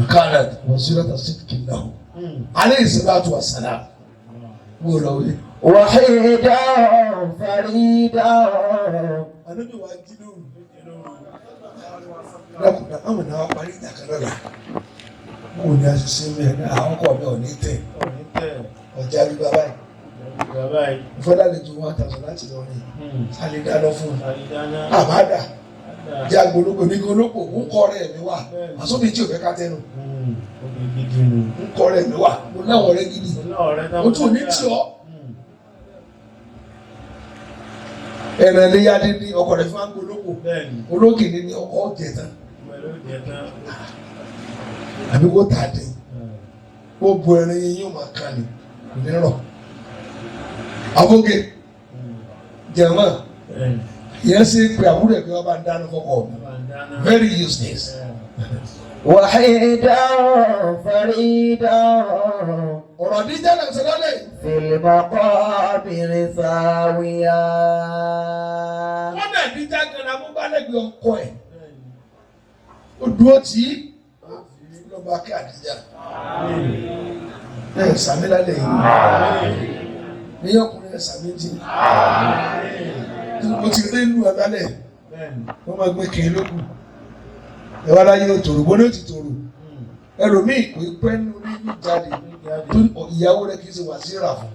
Kanat wazirata sidkin lahu. Alayhi salatu wassalam. Wo lọ wí. وحيدا فريدا. Ànábì wa jí lóru. Lákùnrin àwọn náà parí ìdàkẹ́lọ́lá. Mo ní àṣìṣe mẹ́rin àwọn ọkọ̀ mi ò ní tẹ̀. Ọjà rí bàbá yìí. Ìfọ́dà lè ju 1,000 láti lọ rí. A lè dáná fún un. Àbádà. Jẹ́ agbolóko ní golóko. Ń kọ́ rẹ̀ mi wà. Àsọ́bí tí ò fẹ́ ká tẹ́nu. Ń kọ́ rẹ̀ mi wà. Mo láwọn ọ̀rẹ́ gidi. Mo tún ní tí ọ́. Ẹ̀rẹ̀ lè yá ní ọkọ̀ rẹ̀ fún agbolóko. Olókè ní ọkọ̀ jẹ̀tàn. Àbí kó tà dé. Ó bu ẹran yín yóò máa kàn ní. Kò ní rọ̀. Abóge. Jẹ̀mọ́. Ìyẹn sì pé àbúrò ẹ̀ pé wọ́n bá ń dáná fọ́kọ̀. Very useless. وحيدا فريدا. Ọ̀rọ̀ Àdíjà náà ṣe lálẹ́. في المقابر ساويا. Wọ́n náà Àdíjà gan-an amúgbálẹ́gbẹ̀ẹ́ ọkọ ẹ̀. Ó dúró tí ló bá kí Àdíjà. Ẹ sàmì lálẹ́ yìí. Ní ọkùnrin ẹ sàmì jì. Mo ti rí ìlú ẹ lálẹ́. Wọ́n máa gbé kìí lókù. Ẹ wá láyé òtòrò, bó ní ó ti tòrò. Ẹlòmíì kò pẹ́ nínú nínú jáde. Ìyàwó rẹ̀ kì í ṣe wà sí ìrà fún.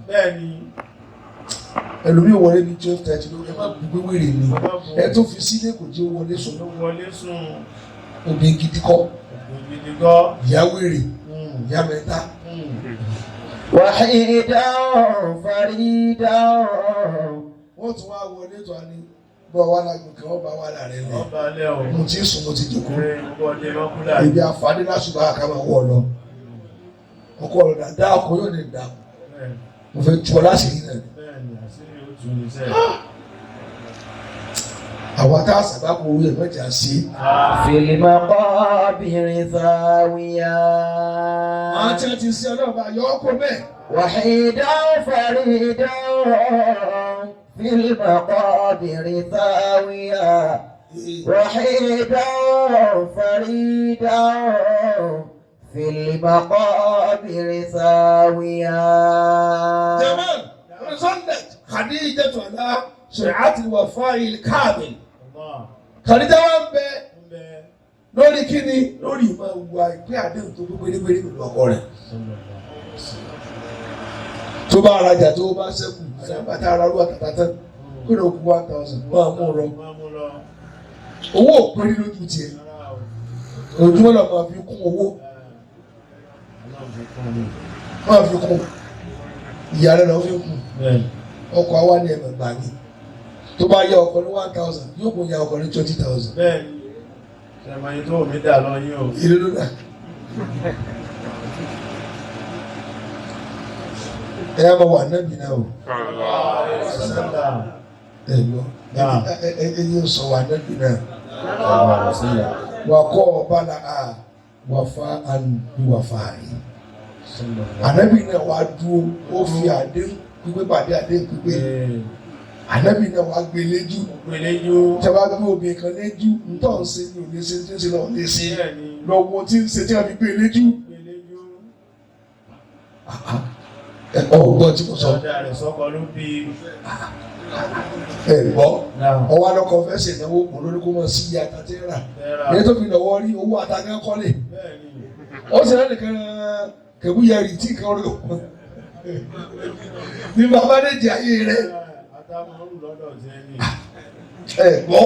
Ẹlòmíì wọlé ní 12:30 lórí ẹ má gbé wèrè ni. Ẹ tó fi sílé kò jẹ́ wọlé sùn. Obìnrin gidi kọ́. Ìyá wèrè. Ìyá mẹ́ta. وحيدا فريدا. Wọ́n tún wá wọlé tó a ní. Bọ́ wà lágùn kí wọ́n bá wà láàrin lẹ̀. Mo ti sùn, mo ti jòkó. Ibi àǹfààní lásùbà àkàmà wọ̀ lọ. Ọkọ rẹ̀ dáadáa ọkọ yóò lè dà. Mo fẹ́ tu ọ láṣìírí náà. àwọn tá a sábà kó owó ẹ̀ mẹ́jà sí. في المقابر ثاويا àwọn tí wọ́n ti sí ọlọ́ọ̀bá yọ ọ́ kó bẹ́ẹ̀. وحيدا فريدا في المقابر ثاويا وحيدا فريدا في المقابر ثاويا. جمال ظلت خديجة على سرعة الوفاء الكامل. خديجة wá ń bẹ lórí kíni lórí ìmọ̀ ìwà ìpín àdéhùn tó gbé pérépéré pẹ̀lú ọkọ rẹ̀. tó bá arajà tó bá ṣẹ́kù àyàbàtà ara ló àtàtà tán kí ló kú 1,000 máa mú lọ. owó òpin lójú tiẹ̀ ojúmọ́ náà máa fi kún owó máa fi kún ìyá rẹ̀ lọ́ fi kún ọkọ̀ àwa ní ẹ̀mẹ̀ gbà ní tó bá yá ọkọ̀ ní 1,000 yóò kún ya ọkọ̀ ní 20,000. bẹ́ẹ̀ni ṣẹ̀mọ̀ yìí tó mi dà lọ yín o. ìlú ló dà. ẹ yá máa wà nábì náà o. ẹ lọ ẹ yóò sọ wà nábì náà. wà kọ́ ọba la a wà fa ànú wà fa àyè. ànábì náà wà dúró ó fi àdéhùn pípé pàdé àdéhùn pípé ànábì náà wà gbé léjú tí a bá gbé obìnrin kan léjú ntọ́ ń ṣe ní òde ṣe tí ń ṣe náà lè ṣe lọ́wọ́ tí ń ṣe tí a fi gbé léjú. ọgbọ́n tí mo sọ ẹ gbọ́ ọwọ́ alọ́kọ̀ fẹ́ ṣe ìnáwó kò lórí kó mọ̀ sí iye àtàtì rà èyí tó fi lọ́wọ́ rí owó àtàkì kọ́lé ó sì rẹ́ nìkan kẹ̀kú yẹ rìtì kan rí òkú ní bàbá méjì ayé rẹ̀ ẹ gbọ́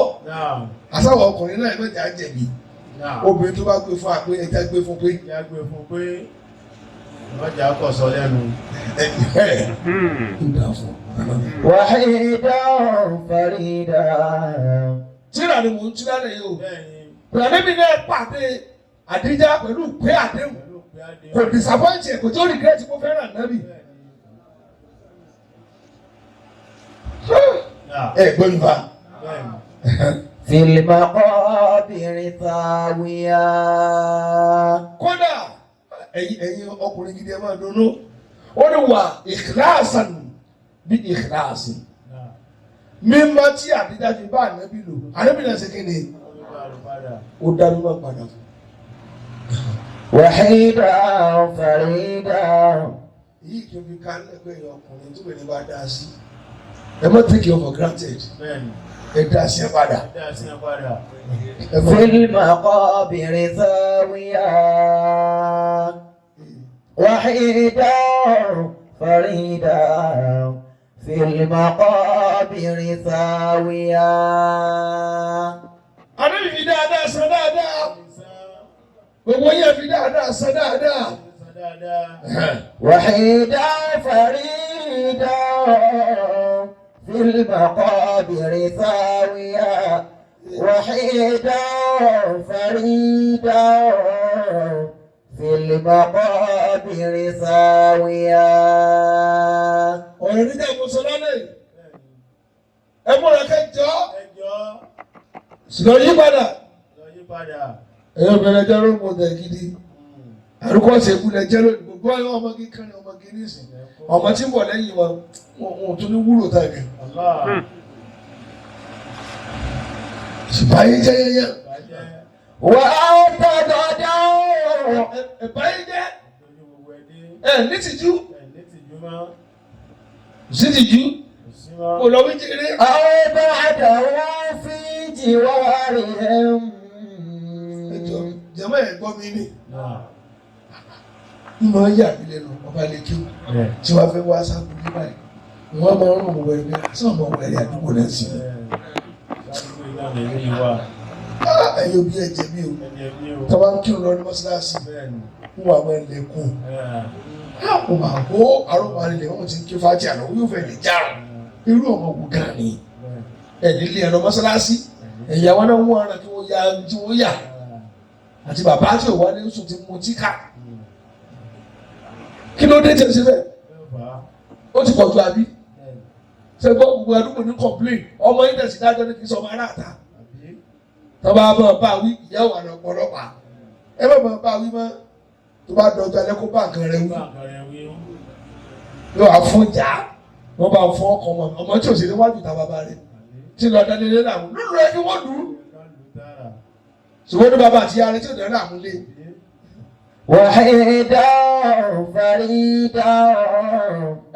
àsáwọ̀ ọkùnrin náà ẹgbẹ́ jà jẹ̀bi obìnrin tó bá gbé fún àpé ẹja gbé fún pé ọjà kọ̀ sọ lẹ́nu. وحيدا فريدا. tíra ni mò ń tíra lẹ́yìn o pẹ̀lẹ́bí náà pàdé àdíjà pẹ̀lú pé àdéhùn kò disappoint ẹ̀ kò tó regret kó fẹ́ràn nábì. ẹ gbọ́ yorùbá. في المقابر ثاويا. kódà ẹ̀yin ọkùnrin gidi ẹ máa dùnnú ó ní wà ìkíláàsán bí ìkíláàsì mímọ́ tí àdíjà fi bá ànábì lò ànábì náà ṣe kí ni ó dá mímọ́ padà fún. وحيدا فريدا. èyí kì í fi ká lẹ́gbẹ̀ẹ́ ọkùnrin tó bẹ̀rẹ̀ bá dá sí ẹ má take it for granted ẹ dá sí ẹ padà. في المقابر ثاويا وحيدا فريدا في المقابر ثاويا. ànábì fi dáadáa san dáadáa gbogbo yẹn fi dáadáa san dáadáa. وحيدا فريدا في المقابر ثاويا وحيدا فريدا في المقابر ثاويا. ọ̀rọ̀ nígbà ìmọ̀sọ̀lá lẹ́yìn ẹ múra kẹjọ ṣùgbọ́n yí padà ẹ̀yọ́ bẹ̀rẹ̀ jẹ́ ló mọ̀ tẹ̀ gidi àrùkọ́ ṣèkú lẹ jẹ́ lónìí gbogbo àwọn ọmọge kan ní ọmọge nísìn ọmọ tí ń bọ̀ lẹ́yìn wọn ò tún ní wúlò tàbí. báyìí jẹ́ yẹ́yẹ́. wà á tọ̀dọ̀ dáhùn. báyìí jẹ́ ní tìjú sí tìjú kò lọ wí jẹrẹ. àwọn bá àdàwọ̀ fi jìwárì ẹ̀. jẹ́mọ́ ẹ̀ gbọ́ mi ní. nínú ayé àbílẹ̀ nù ọba lè kí tí wàá fẹ́ wá sáàbù ní báyìí wọ́n máa ń rún ọmọ wẹ̀rẹ̀ bẹ́ẹ̀ sí ọmọ wẹ̀rẹ̀ àdúgbò náà sí i. ẹ̀yin òbí ẹ̀jẹ̀ mi o tọ́wá ń kírun lọ ní mọ́ṣáláṣí ń wà mọ́ ẹ̀lẹ́kùn ó máa kó àrùn àrìnlẹ̀ wọn ti ń ké fájì àná yóò fẹ́ lè já irú ọmọ wù gan ni ẹ̀ẹ́dẹ́lẹ́ ẹ̀rọ mọ́ṣáláṣí ẹ̀yà wọn náà ń wọ́n ara kí wọ́n ya tí wọ́n yà àti bàbá tí ò wá ní oṣù tí mo ti kà kí ló dé tẹ̀sí bẹ́ẹ̀ ó ti pọ̀ ju àbí ṣe gbọ́ gbogbo àdúgbò ní complain ọmọ yín tẹ̀sí dájọ́ ní kí sọ ọmọ aráàta tọ́ba bá wí ìyá wà lọ pọ̀lọ́pàá ẹ bá wí mọ́ tó bá dọ̀jọ́ alẹ́ kó bá nǹkan rẹ wí yóò wá fún jà wọ́n bá fún ọmọ tí ò sí níwájú ìta bàbá rẹ̀ tí lọ dá lélẹ́ làwọn lóru ẹ kí wọ́n lù ú ṣùgbọ́n ní bàbá àti ìyá rẹ̀ tí ò dẹ̀ làwọn lé. wàhídà fàrídà.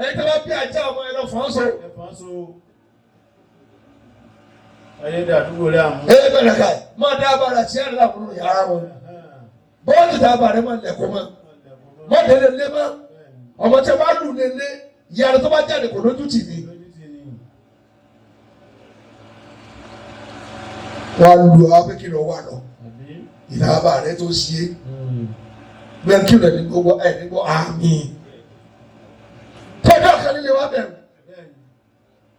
ẹni tí wọ́n bí ajá ọmọ ẹ lọ fọ́n so. ayé dàdúgbò rẹ̀ àmú. ẹ bẹ̀rẹ̀ ká máa dá abàrà tí ẹ lọ àbúrò yàrá wọn bọ́ọ̀lù tá a bà rẹ̀ máa lẹ̀kọ́ mọ́ mọ́tẹ́lẹ̀ lé mọ́ ọmọ tí a bá lù lé lé ìyá tó bá jáde kò lójú tì ní. wọ́n á lu àwọn pé kí lọ wà lọ ìdábà rẹ tó ṣe é bẹ́ẹ̀ kí lọ ní gbogbo ẹ̀ ní gbogbo àmín. tọ́jú ọ̀kan nílé wa bẹ̀rù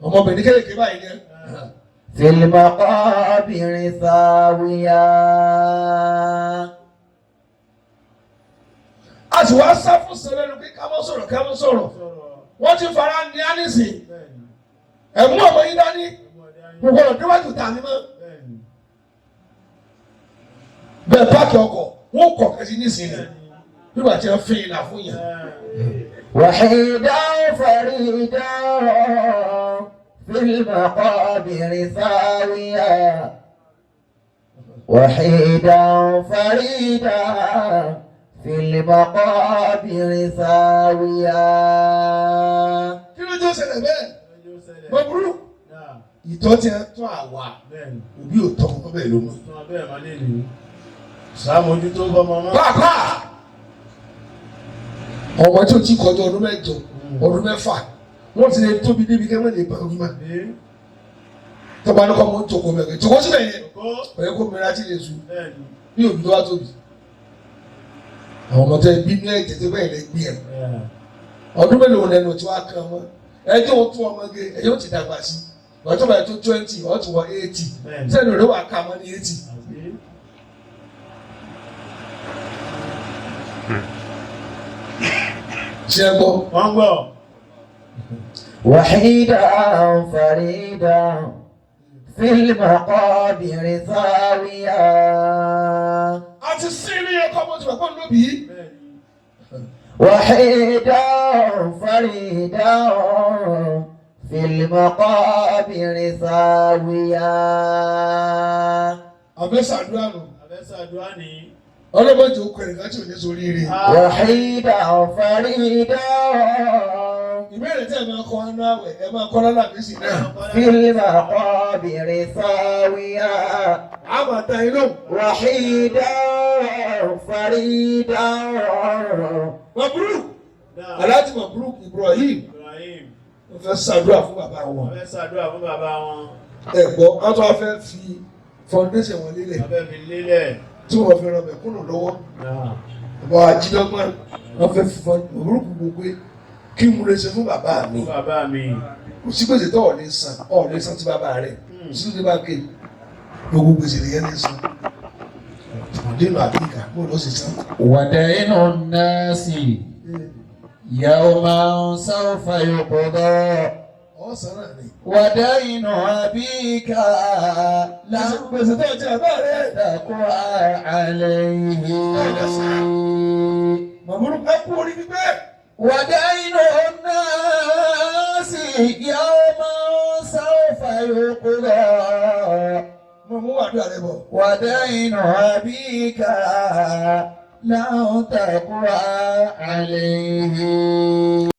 ọmọbìnrin kékeré báyìí ni. fil maqabiri sáwìyà. a sì wá sá fún sẹlẹ̀nu pé ká mọ́ sọ̀rọ̀ wọ́n ti fara ní ánísì ẹ̀mú ọmọ yín dání gbogbo ọ̀rọ̀ níwájú tà ní mọ́ bẹ́ẹ̀ páàkì ọkọ̀ wọ́n kọ̀ kẹ́sí nísìnyí nígbà tí wọ́n fi ìlà fún yẹn. wàhídà fàrídà fil maqabiri sáwìyà. wàhídà fàrídà. fil maqabiri sáwìyà. kí ló jẹ́ ṣẹlẹ̀ bẹ́ẹ̀? mo burú. ìtọ́ ti ẹ tún àwa òbí ò tọ́ ọmọ bẹ́ẹ̀ ló mú. sàmójútó bọ́mọ mọ́. pàápàá ọmọ tí o ti kọjá ọdún mẹ́jọ ọdún mẹ́fà wọ́n ti lè tóbi débi kẹ́mẹ́ lè bá orí ma. tọ́ba ní kọ́ mọ́ ń tòkó mẹ́kẹ́ tòkó síbẹ̀ yẹn ọ̀yẹ́ kó mìíràn ti lè sùn bí òbí tó wá tóbi. àwọn ọmọ tẹ bí ní ẹ̀jẹ̀ tó bẹ́ẹ̀ lè gbé ẹ̀ ọdún mélòó lẹ́nu tí wàá kàn wọ́n ẹjọ́ wọn tún ọmọ gé ẹjọ́ ti dàgbà sí wọ́n tó bá yẹ tó 20 wọ́n tún wọ 80 sẹ́ni òde wà ká wọn ní 80. ṣé ẹ gbọ́? wọ́n gbọ́. wàhídà fàrídà fil maqabiri sáwìyà. a ti sí ní ẹ̀kọ́ ọmọ tí wọ́n kọ́ lóbi. wàhídà fàrídà fil maqabiri sáwìyà. àbẹ́sàdúrà nù. àbẹ́sàdúrà ni. ọlọ́mọdé ó kọrin láti òní sórí rẹ̀. wàhídà fàrídà. ìbéèrè tí ẹ máa kọ́ ọ́nà àwẹ̀ ẹ máa kọ́ lọ́nà àbísí náà. fil maqabiri sáwìyà. àmàtà inú. wàhídà fàrídà. Mabruk Alhaji Mabruk Ibrahim wọ́n fẹ́ ṣàdúrà fún bàbá wọn. ẹ gbọ́ wọ́n tún wá fẹ́ fi foundation wọn lélẹ̀. tí wọ́n fi ràn mẹ́kúnnù lọ́wọ́ ọba ajídọ́gbọ́n wọ́n fẹ́ fi orúkú gbogbo kí mo lè ṣe fún bàbá mi kò sí gbèsè tó ọ̀lẹ́ san tí bàbá rẹ̀ kò sí ní bá ké gbogbo gbèsè lè yẹn lè san ọ̀dẹ́nu àbíkà mo lọ sí san. wàdàínù náàsì yawman sawfa yuqda. ọ̀sán náà ni. wàdàínù àbíkà gbèsè tó ọjà bá rẹ̀. taqwa alayhi. Mabruk ẹ kú orí gbígbẹ́. wàdàínù náàsì yawman sawfa yuqda. mo mú wàdúrà rẹ bọ̀. wàdàínù àbíkà taqwa alayhi.